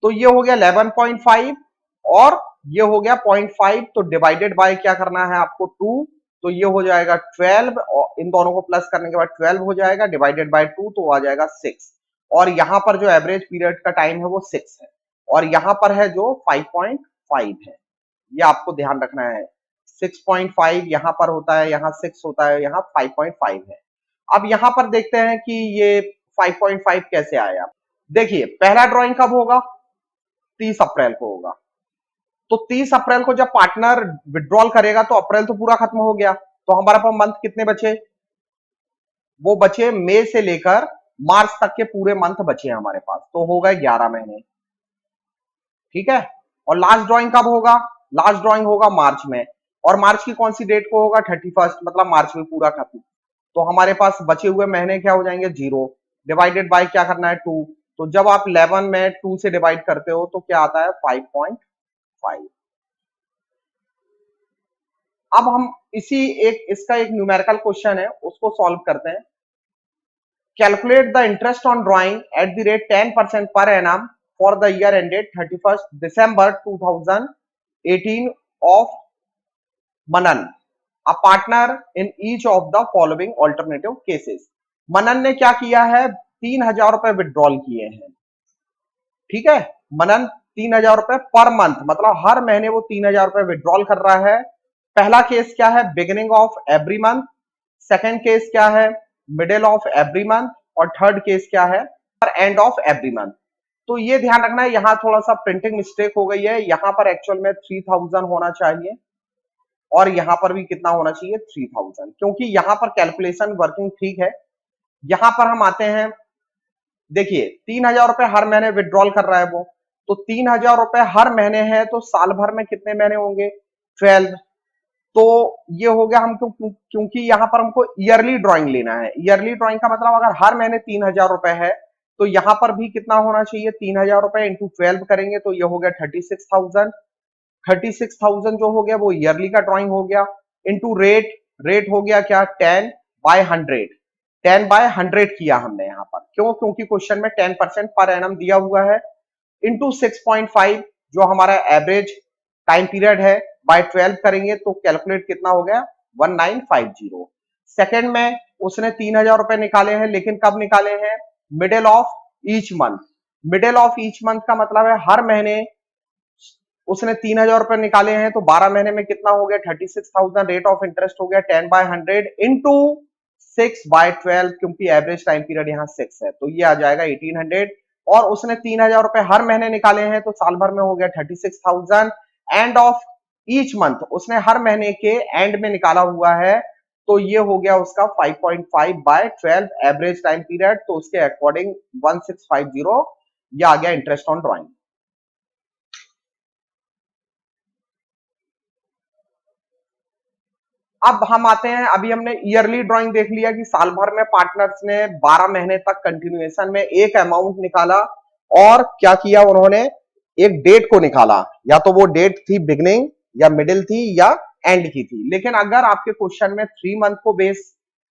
तो ये हो गया 11.5 और ये हो गया 0.5। तो डिवाइडेड बाय क्या करना है आपको? 2। तो ये हो जाएगा 12, और इन दोनों को प्लस करने के बाद 12 हो जाएगा, डिवाइडेड बाय 2 तो आ जाएगा 6। और यहां पर जो एवरेज पीरियड का टाइम है वो 6 है, और यहां पर है जो 5.5 है। ये आपको ध्यान रखना है। 6.5 यहां पर होता है, यहां 6 होता है, यहां 5.5 है। अब यहां पर देखते हैं कि ये 5.5 कैसे आया। देखिए पहला ड्राइंग कब होगा? 30 अप्रैल को होगा। तो 30 अप्रैल को जब पार्टनर विड्रॉल करेगा तो अप्रैल तो पूरा खत्म हो गया। तो हमारे पास मंथ कितने बचे? वो बचे मई से लेकर मार्च तक के पूरे मंथ बचे हमारे पास, तो हो गए 11 महीने। ठीक है। और लास्ट ड्राइंग कब होगा? लास्ट ड्राइंग होगा मार्च में, और मार्च की कौन सी डेट को होगा? 31, मतलब मार्च में पूरा खत्म। तो हमारे पास बचे हुए महीने क्या हो जाएंगे? 0 डिवाइडेड बाय क्या करना है? 2। तो जब आप 11 में 2 से डिवाइड करते हो तो क्या आता है? 5.5। अब हम इसका एक न्यूमेरिकल क्वेश्चन है, उसको सॉल्व करते हैं। Calculate the interest on drawing at the rate 10% per annum for the year ended 31 December 2018 of Manan, a partner in each of the following alternative cases. Manan ने क्या किया है? 3,000 रुपए विड्रॉल किए हैं। ठीक है। मनन 3,000 रुपए पर मंथ, मतलब हर महीने वो 3,000 रुपए विड्रॉल कर रहा है। पहला केस क्या है? Beginning of every month. Second case क्या है? Middle of every month. और थर्ड केस क्या है? End of every month. तो ये ध्यान रखना है, यहां थोड़ा सा प्रिंटिंग मिस्टेक हो गई है। यहां पर एक्चुअल में 3,000 होना चाहिए, और यहां पर भी कितना होना चाहिए? 3,000, क्योंकि यहां पर कैलकुलेशन वर्किंग ठीक है। यहां पर हम आते हैं, देखिए 3,000 रुपए हर महीने विड्रॉल कर रहा है वो, तो 3,000 रुपए हर महीने है, तो साल भर में कितने महीने होंगे? 12। तो ये हो गया हमको, क्योंकि यहां पर हमको ईयरली ड्राइंग लेना है। ईयरली ड्राइंग का मतलब अगर हर महीने 3,000 रुपए है तो यहां पर भी कितना होना चाहिए? 3,000 रुपए इंटू 12 करेंगे तो ये हो गया 36,000। 36,000 जो हो गया वो ईयरली का ड्राइंग हो गया, इंटू रेट। रेट हो गया क्या? 10/100। 10/100 किया हमने यहां पर, क्यों? क्योंकि क्वेश्चन में 10% पर एनम दिया हुआ है, इंटू 6.5 जो हमारा एवरेज टाइम पीरियड है, बाय 12 करेंगे तो कैलकुलेट कितना हो गया? 1950। सेकंड में उसने 3,000 रुपए निकाले हैं, लेकिन कब निकाले हैं? Middle of each month. Middle of each month का मतलब है हर महीने उसने 3,000 रुपए निकाले हैं, तो 12 महीने में कितना हो गया? 36,000। रेट ऑफ इंटरेस्ट हो गया 10/100 इंटू 6/12, क्योंकि एवरेज टाइम पीरियड यहाँ 6 है, तो ये आ जाएगा 1800। और उसने 3,000 रुपए हर महीने निकाले हैं, तो साल भर में हो गया 36,000। एंड ऑफ ईच मंथ उसने हर महीने के एंड में निकाला हुआ है, तो ये हो गया उसका 5.5 बाय 12 एवरेज टाइम पीरियड, तो उसके अकॉर्डिंग 1650 ये आ गया इंटरेस्ट ऑन ड्राइंग। अब हम आते हैं, अभी हमने ईयरली ड्राइंग देख लिया कि साल भर में पार्टनर्स ने 12 महीने तक कंटिन्यूएशन में एक अमाउंट निकाला, और क्या किया उन्होंने, एक डेट को निकाला, या तो वो डेट थी बिगनिंग या मिडिल थी या एंड की थी। लेकिन अगर आपके क्वेश्चन में 3 मंथ को बेस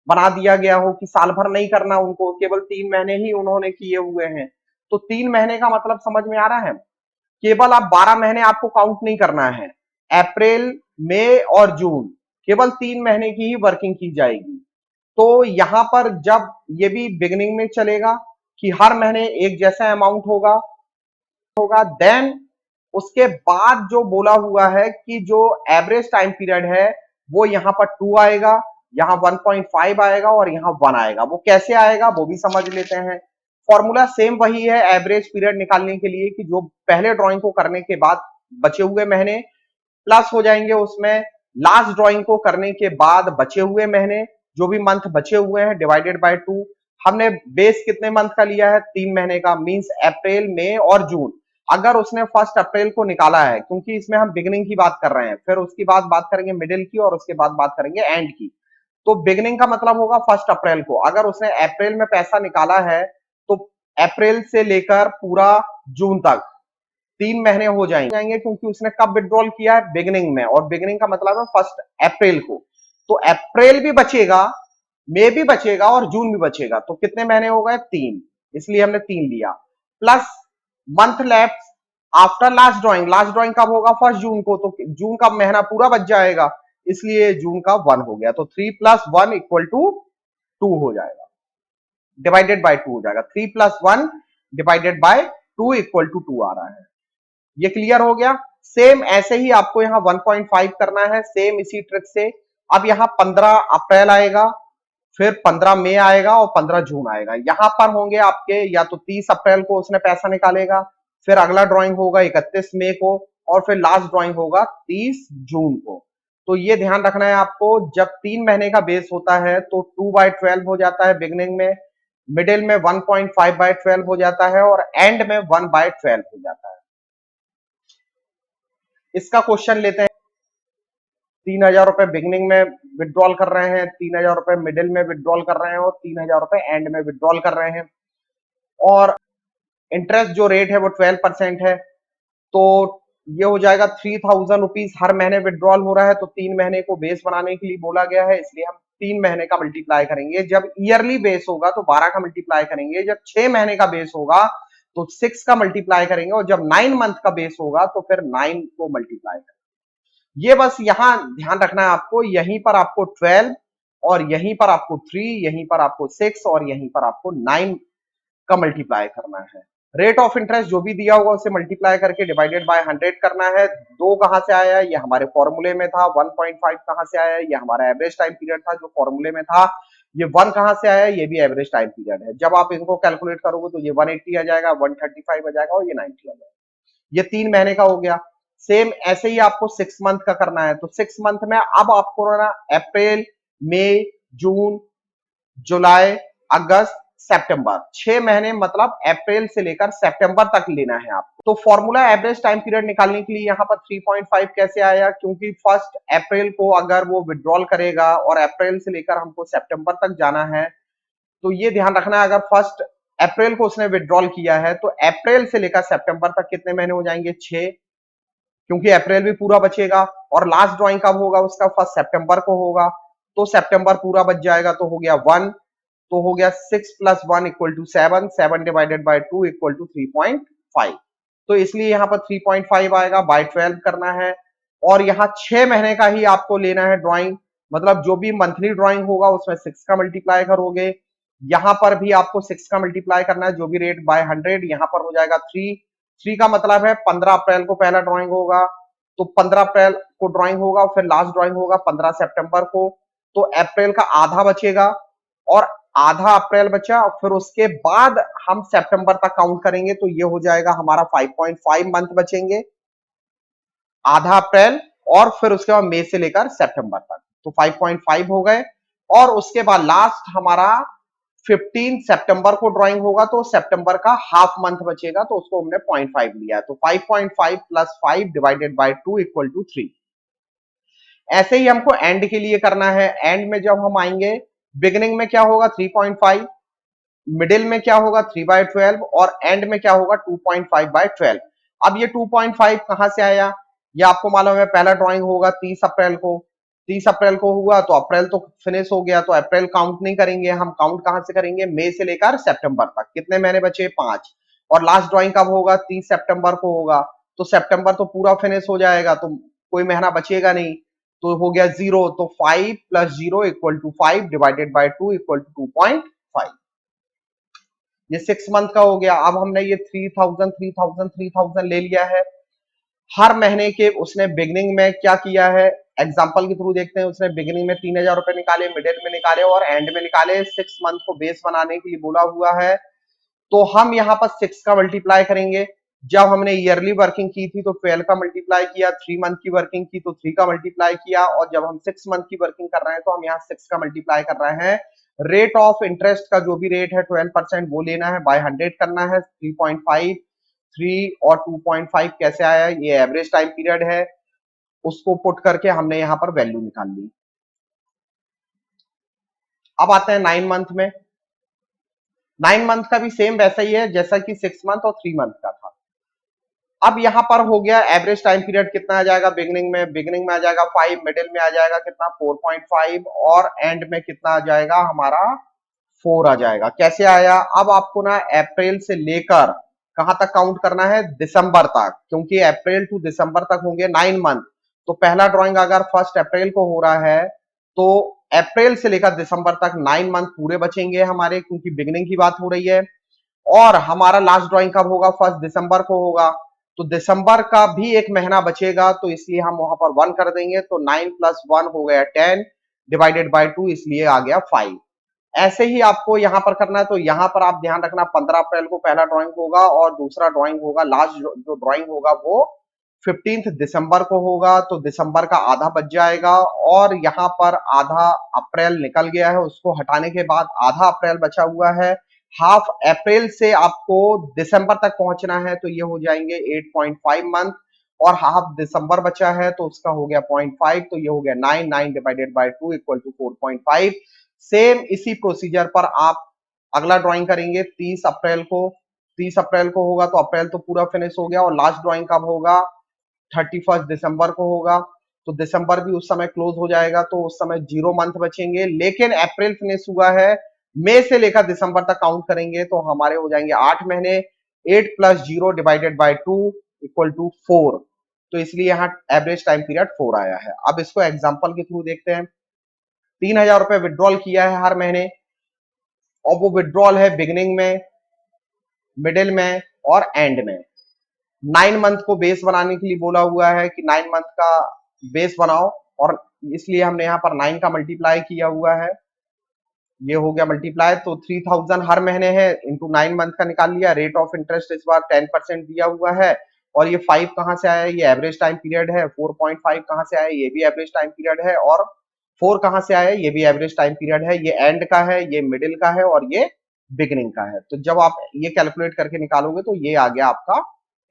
बना दिया गया हो कि साल भर नहीं करना उनको, केवल 3 महीने ही उन्होंने किए हुए हैं, तो 3 महीने का मतलब समझ में आ रहा है, केवल आप 12 महीने आपको काउंट नहीं करना है, अप्रैल मई और जून केवल 3 महीने की ही वर्किंग की जाएगी। तो यहां पर जब ये भी बिगिनिंग में चलेगा कि हर महीने एक जैसा अमाउंट होगा, देन उसके बाद जो बोला हुआ है कि जो एवरेज टाइम पीरियड है वो यहां पर 2 आएगा, यहां 1.5 आएगा और यहां 1 आएगा। वो कैसे आएगा वो भी समझ लेते हैं। फॉर्मूला सेम वही है एवरेज पीरियड निकालने के लिए, कि जो पहले ड्राइंग को करने के बाद बचे हुए महीने प्लस हो जाएंगे उसमें लास्ट ड्राइंग को करने के बाद बचे हुए महीने, जो भी मंथ बचे हुए हैं, डिवाइडेड बाय 2। हमने बेस कितने मंथ का लिया है, 3 महीने का, मींस अप्रैल मई और जून। अगर उसने 1 अप्रैल को निकाला है, क्योंकि इसमें हम बिगिनिंग की बात कर रहे हैं, फिर उसके बाद बात करेंगे मिडिल की और उसके बाद बात करेंगे एंड की। तो बिगिनिंग का मतलब होगा 1 अप्रैल को। अगर उसने अप्रैल में पैसा निकाला है तो अप्रैल से लेकर पूरा जून तक 3 महीने हो जाएंगे, क्योंकि उसने कब विड्रॉल किया है, बिगिनिंग में, और बिगिनिंग का मतलब है 1 अप्रैल को। तो अप्रैल भी बचेगा, मई भी बचेगा और जून भी बचेगा। तो कितने महीने हो गए, 3, इसलिए हमने 3 लिया। Plus month left after last drawing, last drawing कब होगा, 1 जून को, तो जून का महीना पूरा बच जाएगा, इसलिए जून का 1 हो गया। तो 3 + 1 = 2 हो जाएगा, डिवाइडेड बाय 2 हो जाएगा। 3 + 1 डिवाइडेड बाय 2 = 2 आ रहा है। ये क्लियर हो गया। सेम ऐसे ही आपको यहाँ 1.5 करना है, सेम इसी ट्रिक से। अब यहाँ 15 अप्रैल आएगा, फिर 15 मई आएगा और 15 जून आएगा। यहां पर होंगे आपके, या तो 30 अप्रैल को उसने पैसा निकालेगा, फिर अगला ड्राइंग होगा 31 मई को, और फिर लास्ट ड्राइंग होगा 30 जून को। तो ये ध्यान रखना है आपको, जब 3 महीने का बेस होता है तो 2/12 हो जाता है बिगनिंग में, मिडिल में 1.5/12 हो जाता है और एंड में 1/12 हो जाता है। इसका क्वेश्चन लेते हैं। 3,000 रुपए बिगनिंग में विड्रॉल कर रहे हैं, 3,000 रुपए मिडिल में विड्रॉल कर रहे हैं और 3,000 रुपए एंड में विड्रॉल कर रहे हैं, और इंटरेस्ट जो रेट है वो 12% है। तो ये हो जाएगा 3,000 रुपीज हर महीने विड्रॉल हो रहा है। तो 3 महीने को बेस बनाने के लिए बोला गया है, इसलिए हम 3 महीने का मल्टीप्लाई करेंगे। जब ईयरली बेस होगा तो 12 का मल्टीप्लाई करेंगे, जब 6 महीने का बेस होगा तो 6 का मल्टीप्लाई करेंगे, और जब 9 मंथ का बेस होगा तो फिर 9 को मल्टीप्लाई करेंगे। ये बस यहां ध्यान रखना है आपको, यहीं पर आपको 12 और यहीं पर आपको 3, यहीं पर आपको 6 और यहीं पर आपको 9 का मल्टीप्लाई करना है। रेट ऑफ इंटरेस्ट जो भी दिया होगा उसे मल्टीप्लाई करके डिवाइडेड बाय 100 करना है। 2 कहां से आया, ये हमारे फॉर्मूले में था। 1.5 कहां से आया, ये हमारा एवरेज टाइम पीरियड था जो फॉर्मूले में था। ये 1 कहां से आया, ये भी एवरेज टाइम पीरियड है। जब आप इनको कैलकुलेट करोगे तो ये 180 आ जाएगा, 135 आ जाएगा और ये 90 आ जाएगा। ये 3 महीने का हो गया। सेम ऐसे ही आपको 6 मंथ का करना है। तो 6 मंथ में अब आपको ना अप्रैल, मई, जून, जुलाई, अगस्त, सितंबर, 6 महीने मतलब अप्रैल से लेकर सितंबर तक लेना है आपको। तो फॉर्मूला एवरेज टाइम पीरियड निकालने के लिए यहाँ पर 3.5 कैसे आया, क्योंकि 1 अप्रैल को अगर वो विड्रॉल करेगा और अप्रैल से लेकर हमको सितंबर तक जाना है, तो ये ध्यान रखना है, अगर 1 अप्रैल को उसने विड्रॉल किया है तो अप्रैल से लेकर सितंबर तक कितने महीने हो जाएंगे, 6, क्योंकि अप्रैल भी पूरा बचेगा। और लास्ट ड्राइंग कब होगा उसका, 1 सितंबर को होगा, तो सितंबर पूरा बच जाएगा, तो हो गया 1। तो हो गया 6 + 1 = 7, 7 डिवाइडेड बाय 2 = 3.5। तो इसलिए यहाँ पर 3.5 आएगा, बाय 12 करना है। और यहाँ 6 महीने का ही आपको लेना है ड्राइंग, मतलब जो भी मंथली ड्राइंग होगा उसमें 6 का मल्टीप्लाई करोगे। यहाँ पर भी आपको 6 का मल्टीप्लाई करना है, जो भी रेट बाय 100, यहाँ पर हो जाएगा 3। 3 का मतलब है 15 अप्रैल को पहला ड्राइंग होगा, तो 15 अप्रैल को ड्राइंग होगा, फिर लास्ट ड्राइंग होगा 15 सितंबर को। तो अप्रैल का आधा बचेगा और आधा अप्रैल बचा, फिर उसके बाद हम सितंबर तक काउंट करेंगे, तो ये हो जाएगा हमारा 5.5 मंथ बचेंगे, आधा अप्रैल और फिर उसके बाद मई से लेकर सितंबर तक। तो 5.5 हो गए। और उसके बाद लास्ट हमारा 15 सितंबर को ड्राइंग होगा, तो सितंबर का हाफ मंथ बचेगा, तो उसको हमने 0.5 लिया है। तो 5.5 plus 5 divided by 2 equal to 3। ऐसे ही हमको एंड के लिए करना है। एंड में जब हम आएंगे, बिगिनिंग में क्या होगा 3.5, मिडिल में क्या होगा 3/12 और एंड में क्या होगा 2.5/12। अब ये 2.5 कहां से आया, ये आपको मालूम है पहला ड्राइंग होगा 30 अप्रैल को। 30 अप्रैल को हुआ तो अप्रैल तो फिनिश हो गया, तो अप्रैल काउंट नहीं करेंगे हम। काउंट कहां से करेंगे, मई से लेकर सितंबर तक। कितने महीने बचे, 5। और लास्ट ड्राइंग कब होगा, 30 सितंबर को होगा। तो सितंबर तो पूरा फिनिश हो जाएगा, तो कोई महीना बचेगा नहीं, तो हो गया 0। तो 5 plus 0 equal to 5 divided by 2 equal to 2.5। ये 6 मंथ का हो गया। अब हमने ये 3000 3000 3000 ले लिया है। हर महीने के उसने बिगिनिंग में क्या किया है, एग्जांपल के थ्रू देखते हैं। उसने बिगिनिंग में 3000 रुपए निकाले, मिडिल में निकाले और एंड में निकाले। 6 मंथ को बेस बनाने के लिए बोला हुआ है, तो हम यहाँ पर 6 का मल्टीप्लाई करेंगे। जब हमने ईयरली वर्किंग की थी तो 12 का मल्टीप्लाई किया, 3 मंथ की वर्किंग की तो 3 का मल्टीप्लाई किया, और जब हम 6 मंथ की वर्किंग कर रहे हैं तो हम यहाँ 6 का मल्टीप्लाई कर रहे हैं। रेट ऑफ इंटरेस्ट का जो भी रेट है 12% वो लेना है, बाय 100 करना है। 3.5, 3 और 2.5 कैसे आया, ये एवरेज टाइम पीरियड है, उसको पुट करके हमने यहाँ पर वैल्यू निकाल ली। अब आते हैं 9 मंथ में। 9 मंथ का भी सेम वैसा ही है जैसा कि 6 मंथ और 3 मंथ का था। अब यहां पर हो गया एवरेज टाइम पीरियड कितना आ जाएगा, बिगिनिंग में आ जाएगा 5, मिडिल में आ जाएगा कितना 4.5 और एंड में कितना आ जाएगा हमारा 4 आ जाएगा। कैसे आया, अब आपको ना अप्रैल से लेकर कहां तक काउंट करना है, दिसंबर तक, क्योंकि अप्रैल टू दिसंबर तक होंगे 9 मंथ। तो पहला ड्राइंग अगर 1 अप्रैल को हो रहा है तो अप्रैल से लेकर दिसंबर तक 9 मंथ पूरे बचेंगे हमारे, क्योंकि बिगिनिंग की बात हो रही है। और हमारा लास्ट ड्राइंग कब होगा, 1 दिसंबर को होगा, तो दिसंबर का भी एक महीना बचेगा, तो इसलिए हम वहां पर 1 कर देंगे। तो 9 प्लस 1 हो गया 10 डिवाइडेड बाय 2, इसलिए आ गया 5। ऐसे ही आपको यहां पर करना है, तो यहां पर आप ध्यान रखना 15 अप्रैल को पहला ड्राइंग होगा और दूसरा ड्राइंग होगा, लास्ट जो ड्राइंग होगा वो 15 दिसंबर को होगा, तो दिसंबर का आधा बच जाएगा। और यहाँ पर आधा अप्रैल निकल गया है, उसको हटाने के बाद आधा अप्रैल बचा हुआ है। हाफ अप्रैल से आपको दिसंबर तक पहुंचना है, तो ये हो जाएंगे 8.5 मंथ, और हाफ दिसंबर बचा है तो उसका हो गया 0.5, तो ये हो गया 9 divided by 2 equal to 4.5। Same इसी प्रोसीजर पर आप अगला ड्राइंग करेंगे 30 अप्रैल को। 30 अप्रैल को होगा तो अप्रैल तो पूरा फिनिश हो गया, और लास्ट ड्राइंग कब होगा, 31 दिसंबर को होगा, तो दिसंबर भी उस समय क्लोज हो जाएगा, तो उस समय 0 मंथ बचेंगे। लेकिन अप्रैल फिनिश हुआ है, मई से लेकर दिसंबर तक काउंट करेंगे तो हमारे हो जाएंगे 8 महीने। 8 plus 0 divided by 2 equal to 4, तो इसलिए यहाँ एवरेज टाइम पीरियड 4 आया है। अब इसको एग्जांपल के थ्रू देखते हैं। 3000 रुपए विड्रॉल किया है हर महीने, और वो विड्रॉल है बिगिनिंग में, मिडिल में और एंड में। 9 मंथ को बेस बनाने के लिए बोला हुआ है कि 9 मंथ का बेस बनाओ, और इसलिए हमने यहाँ पर 9 का मल्टीप्लाई किया हुआ है। ये हो गया मल्टीप्लाई, तो 3000 हर महीने है इंटू 9 मंथ का निकाल लिया। रेट ऑफ इंटरेस्ट इस बार 10% दिया हुआ है। और ये 5 कहां से आया, ये एवरेज टाइम पीरियड है। 4.5 कहां से आया, ये भी एवरेज टाइम पीरियड है। और 4 कहां से आया, ये भी एवरेज टाइम पीरियड है। ये एंड का है, ये मिडिल का है और ये बिगिनिंग का है। तो जब आप ये कैलकुलेट करके निकालोगे तो ये आ गया आपका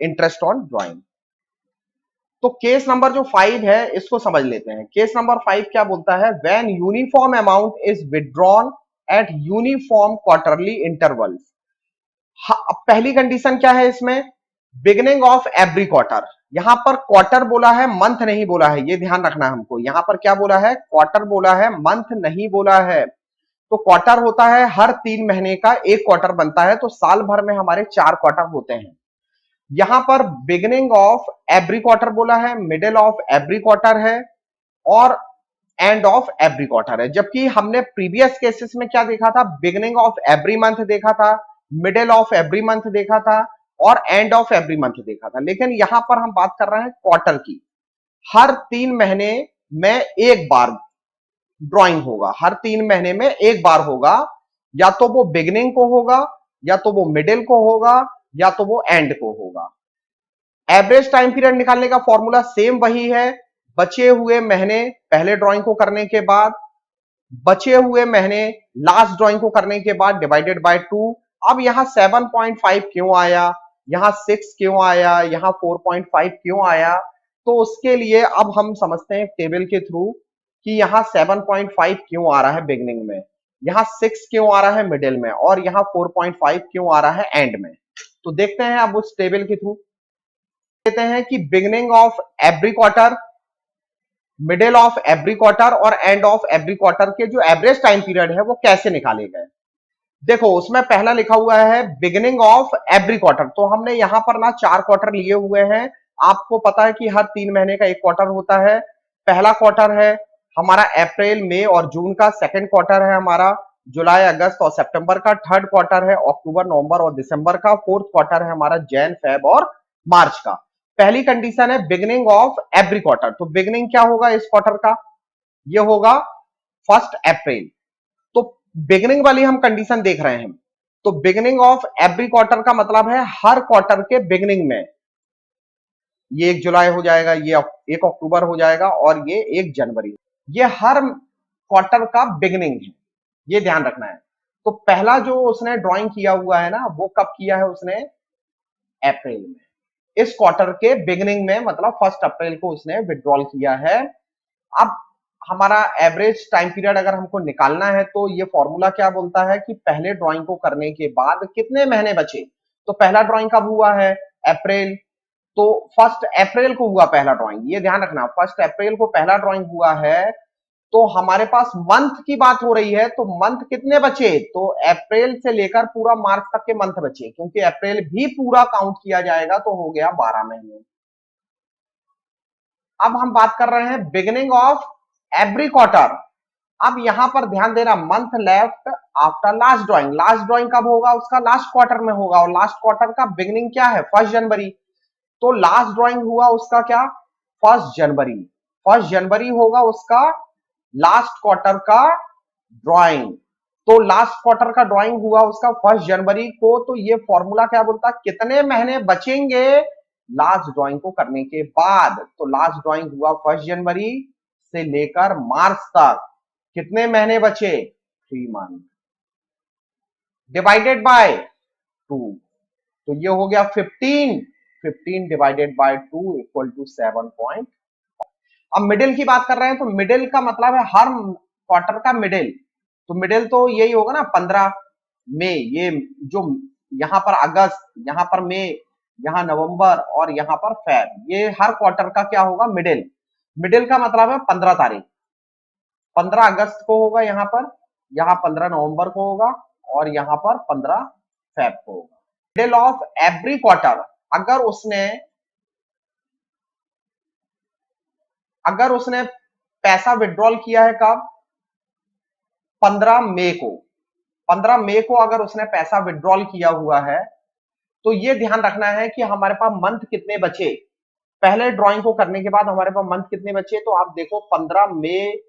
इंटरेस्ट ऑन ड्राइंग। तो केस नंबर जो 5 है इसको समझ लेते हैं। केस नंबर 5 क्या बोलता है, when uniform amount is withdrawn eight uniform quarterly intervals. पहली कंडीशन क्या है इसमें, बिगिनिंग ऑफ एवरी क्वार्टर। यहां पर क्वार्टर बोला है, मंथ नहीं बोला है, ये ध्यान रखना है हमको। यहां पर क्या बोला है, क्वार्टर बोला है, मंथ नहीं बोला है। तो क्वार्टर होता है हर 3 महीने का एक क्वार्टर बनता है, तो साल भर में हमारे 4 क्वार्टर होते हैं। यहां पर बिगिनिंग ऑफ एवरी क्वार्टर बोला है, मिडिल ऑफ एवरी क्वार्टर है और एंड ऑफ एवरी क्वार्टर है। जबकि हमने प्रीवियस केसेस में क्या देखा था, बिगिनिंग ऑफ एवरी मंथ देखा था, मिडिल ऑफ एवरी मंथ देखा था और एंड ऑफ एवरी मंथ देखा था। लेकिन यहां पर हम बात कर रहे हैं क्वार्टर की। हर 3 महीने में एक बार ड्राइंग होगा, हर 3 महीने में एक बार होगा। या तो वो बिगिनिंग को होगा, या तो वो मिडिल को होगा, या तो वो एंड को होगा। एवरेज टाइम पीरियड निकालने का फॉर्मूला सेम वही है। बचे हुए महीने पहले ड्राइंग को करने के बाद बचे हुए महीने लास्ट ड्राइंग को करने के बाद डिवाइडेड बाय 2। अब यहां 7.5 क्यों आया, यहां 6 क्यों आया, यहां 4.5 क्यों आया, तो उसके लिए अब हम समझते हैं टेबल के थ्रू कि यहां 7.5 क्यों आ रहा है बिगनिंग में, यहां 6 क्यों आ रहा है मिडिल में, और यहां 4.5 क्यों आ रहा है एंड में। तो देखते हैं अब उस टेबल के थ्रू। कहते हैं कि beginning of every quarter, middle of every quarter और एंड ऑफ एवरी क्वार्टर के जो एवरेज टाइम पीरियड है वो कैसे निकाले गए। देखो उसमें पहला लिखा हुआ है बिगिनिंग ऑफ एवरी क्वार्टर, तो हमने यहां पर ना 4 क्वार्टर लिए हुए हैं। आपको पता है कि हर 3 महीने का एक क्वार्टर होता है। पहला क्वार्टर है हमारा अप्रैल मई और जून का, सेकंड क्वार्टर है हमारा जुलाई अगस्त और सितंबर का, थर्ड क्वार्टर है अक्टूबर नवंबर और दिसंबर का, फोर्थ क्वार्टर है हमारा जैन फेब और मार्च का। पहली कंडीशन है बिगिनिंग ऑफ एवरी क्वार्टर, तो बिगिनिंग क्या होगा इस क्वार्टर का, ये होगा 1 अप्रैल। तो बिगिनिंग वाली हम कंडीशन देख रहे हैं। तो बिगिनिंग ऑफ एवरी क्वार्टर का मतलब है हर क्वार्टर के बिगिनिंग में, ये 1 जुलाई हो जाएगा, ये 1 अक्टूबर हो जाएगा और ये 1 जनवरी, ये हर क्वार्टर का बिगिनिंग है, ये ध्यान रखना है। तो पहला जो उसने ड्राइंग किया हुआ है ना वो कब किया है उसने, अप्रैल में, इस क्वार्टर के बिगिनिंग में, मतलब 1 अप्रैल को उसने विड्रॉल किया है। अब हमारा एवरेज टाइम पीरियड अगर हमको निकालना है तो ये फॉर्मूला क्या बोलता है कि पहले ड्राइंग को करने के बाद कितने महीने बचे। तो पहला ड्राइंग कब हुआ है, अप्रैल, तो 1 अप्रैल को हुआ पहला ड्राइंग, ये ध्यान रखना 1 अप्रैल को पहला ड्राइंग हुआ है। तो हमारे पास मंथ की बात हो रही है, तो मंथ कितने बचे, तो अप्रैल से लेकर पूरा मार्च तक के मंथ बचे, क्योंकि अप्रैल भी पूरा काउंट किया जाएगा, तो हो गया 12 महीने। अब हम बात कर रहे हैं बिगिनिंग ऑफ एवरी क्वार्टर। अब यहां पर ध्यान देना, month left after last drawing, last drawing कब होगा उसका, लास्ट क्वार्टर में होगा, और लास्ट क्वार्टर का बिगिनिंग क्या है, 1 जनवरी। तो लास्ट ड्राइंग हुआ उसका क्या, 1 जनवरी, 1 जनवरी होगा उसका लास्ट क्वार्टर का ड्राइंग। तो लास्ट क्वार्टर का ड्राइंग हुआ उसका 1 जनवरी को, तो ये फॉर्मूला क्या बोलता है कितने महीने बचेंगे लास्ट ड्राइंग को करने के बाद। तो लास्ट ड्राइंग हुआ 1 जनवरी से लेकर मार्च तक, कितने महीने बचे, 3 मंथ, डिवाइडेड बाय 2, तो ये हो गया 15, 15 डिवाइडेड बाय 2 इक्वल टू 7 अब मिडिल की बात कर रहे हैं, तो मिडिल का मतलब है हर क्वार्टर का मिडिल, तो मिडिल तो यही होगा ना 15 मई, ये जो यहां पर अगस्त, यहां पर मई, यहां नवंबर और यहां पर फेब, ये हर क्वार्टर का क्या होगा मिडिल। मिडिल का मतलब है 15 तारीख, 15 अगस्त को होगा यहां पर, यहां 15 नवंबर को होगा और यहां पर 15 फेब को होगा। मिडिल ऑफ एवरी क्वार्टर, अगर उसने अगर उसने पैसा विड्रॉल किया है कब, 15 मई को, 15 मई को अगर उसने पैसा विड्रॉल किया हुआ है, तो ये ध्यान रखना है कि हमारे पास मंथ कितने बचे, पहले ड्राइंग को करने के बाद हमारे पास मंथ कितने बचे। तो आप देखो 15 मई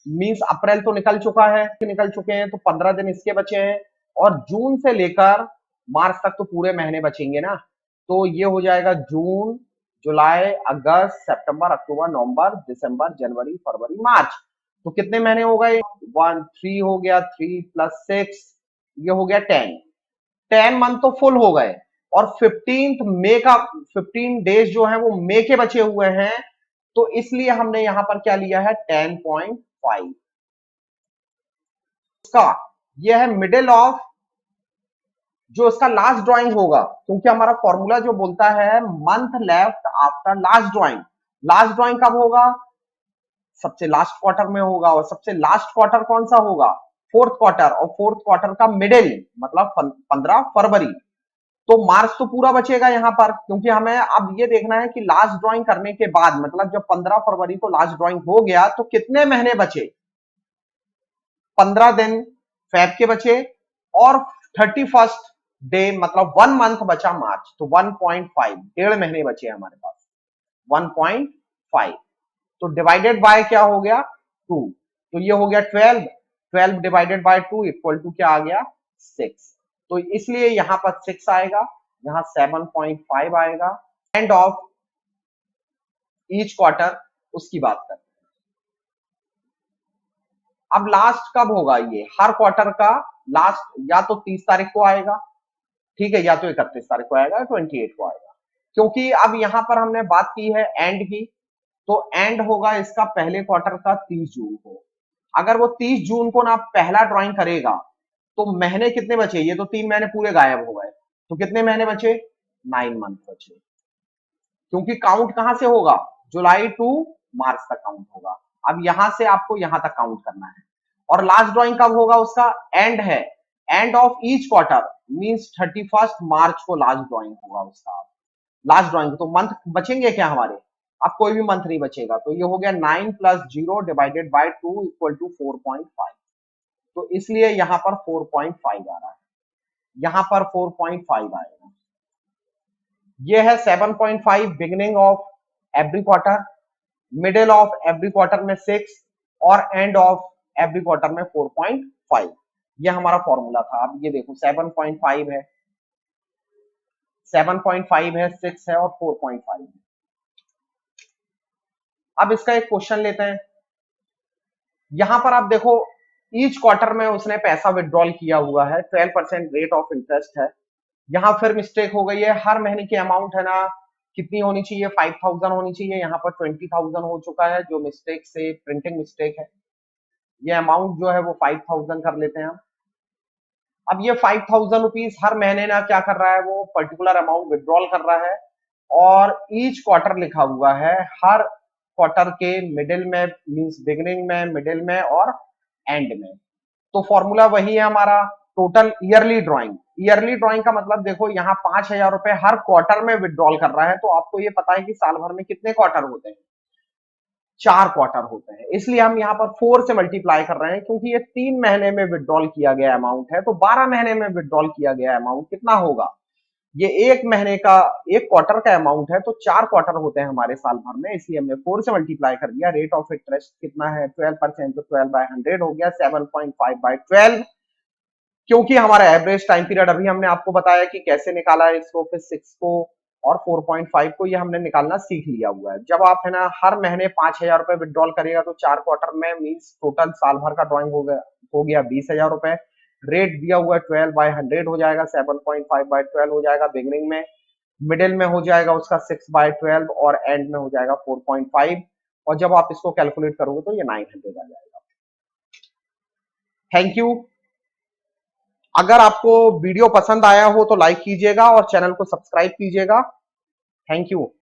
मींस अप्रैल तो निकल चुका है, निकल चुके हैं, तो 15 दिन इसके बचे हैं, और जून से लेकर मार्च तक तो पूरे महीने बचेंगे ना। तो ये हो जाएगा जून, जुलाई, अगस्त, सितंबर, अक्टूबर, नवंबर, दिसंबर, जनवरी, फरवरी, मार्च, तो कितने महीने हो गए, 3 हो गया, 3 + 6, ये हो गया 10 मंथ तो फुल हो गए। और 15 मई का 15 डेज जो है वो मई के बचे हुए हैं, तो इसलिए हमने यहां पर क्या लिया है 10.5, उसका यह है मिडिल ऑफ जो इसका लास्ट ड्राइंग होगा, क्योंकि हमारा फॉर्मूला जो बोलता है month left after last drawing, last drawing कब होगा, सबसे लास्ट क्वार्टर में होगा, और सबसे लास्ट क्वार्टर कौन सा होगा, फोर्थ क्वार्टर, और फोर्थ क्वार्टर का मिडिल मतलब 15 फरवरी। तो मार्च तो पूरा बचेगा यहां पर, क्योंकि हमें अब ये देखना है कि लास्ट ड्राइंग करने के बाद, मतलब जब 15 फरवरी को लास्ट ड्राइंग हो गया तो कितने महीने बचे, 15 दिन फेब के बचे, और 31 डे मतलब 1 मंथ बचा मार्च, तो 1.5, 1.5 महीने बचे हमारे पास, 1.5, तो डिवाइडेड बाय क्या हो गया 2, तो ये हो गया 12, 12 डिवाइडेड बाय 2 इक्वल टू क्या आ गया 6, तो इसलिए यहां पर 6 आएगा, यहां 7.5 आएगा। एंड ऑफ ईच क्वार्टर उसकी बात करते हैं। अब लास्ट कब होगा? ये हर क्वार्टर का लास्ट या तो 30 तारीख को आएगा, ठीक है, या तो 31 तारीख को आएगा, 28 को आएगा। क्योंकि अब यहां पर हमने बात की है एंड की, तो एंड होगा इसका पहले क्वार्टर का 30 जून को। अगर वो 30 जून को ना पहला ड्राइंग करेगा तो महीने कितने बचे? ये तो 3 महीने पूरे गायब हो गए, तो कितने महीने बचे? 9 मंथ बचे। क्योंकि काउंट कहां से होगा? जुलाई टू मार्च तक काउंट होगा। अब यहां से आपको यहां तक काउंट करना है। और लास्ट ड्राइंग कब होगा? उसका एंड है, end of each quarter means 31 मार्च को लास्ट ड्राइंग होगा उसका। लास्ट ड्राइंग तो मंथ बचेंगे क्या हमारे? अब कोई भी मंथ नहीं बचेगा। तो ये हो गया 9 + 0 डिवाइडेड बाय 2 = 4.5। तो इसलिए यहां पर 4.5 आ रहा है, यहां पर 4.5 आएगा। ये है 7.5 beginning of every quarter, middle of every quarter में 6 और एंड ऑफ एवरी क्वार्टर में 4.5। ये हमारा फॉर्मूला था। अब ये देखो 7.5 है, 7.5 है, 6 है और 4.5 है। अब इसका एक क्वेश्चन लेते हैं। यहां पर आप देखो ईच क्वार्टर में उसने पैसा विड्रॉल किया हुआ है, 12% रेट ऑफ इंटरेस्ट है। यहां फिर मिस्टेक हो गई है, हर महीने की अमाउंट है ना कितनी होनी चाहिए? 5000 होनी चाहिए, यहाँ पर 20,000 हो चुका है, जो मिस्टेक से प्रिंटिंग मिस्टेक है। ये अमाउंट जो है वो 5000 कर लेते हैं हम। अब ये 5000 रुपीज हर महीने ना क्या कर रहा है? वो पर्टिकुलर अमाउंट विड्रॉल कर रहा है और ईच क्वार्टर लिखा हुआ है, हर क्वार्टर के मिडिल में मींस बिगिनिंग में, मिडिल में और एंड में। तो फॉर्मूला वही है हमारा, total yearly drawing. Yearly drawing का मतलब देखो यहाँ 5000 रुपए हर क्वार्टर में विड्रॉल कर रहा है, तो आपको ये पता है कि साल भर में कितने क्वार्टर होते हैं? 4 क्वार्टर होते हैं। इसलिए हम यहाँ पर 4 से मल्टीप्लाई कर रहे हैं, क्योंकि ये 3 महीने में विड्रॉल किया गया अमाउंट है, तो 12 महीने में विड्रॉल किया गया अमाउंट कितना होगा? ये एक महीने का, एक क्वार्टर का अमाउंट है, तो 4 क्वार्टर होते हैं हमारे साल भर में, इसलिए हमने 4 से मल्टीप्लाई कर दिया। रेट ऑफ इंटरेस्ट कितना है? 12%, तो 12/100 हो गया, 7.5/12। क्योंकि हमारा एवरेज टाइम पीरियड अभी हमने आपको बताया कि कैसे निकाला है इसको, फिर 6 को और 4.5 को ये हमने निकालना सीख लिया हुआ है। जब आप है ना हर महीने 5000 रुपए विड्रॉल करेगा तो 4 क्वार्टर में मींस टोटल साल भर का ड्राइंग हो गया 20,000 रुपए। रेट दिया हुआ है 12/100 हो जाएगा, 7.5/12 हो जाएगा बिगनिंग में, मिडिल में हो जाएगा उसका 6/12 और एंड में हो जाएगा 4.5। और जब आप इसको कैलकुलेट करोगे तो ये 900 आ जाएगा। Thank you. अगर आपको वीडियो पसंद आया हो तो लाइक कीजिएगा और चैनल को सब्सक्राइब कीजिएगा। Thank you.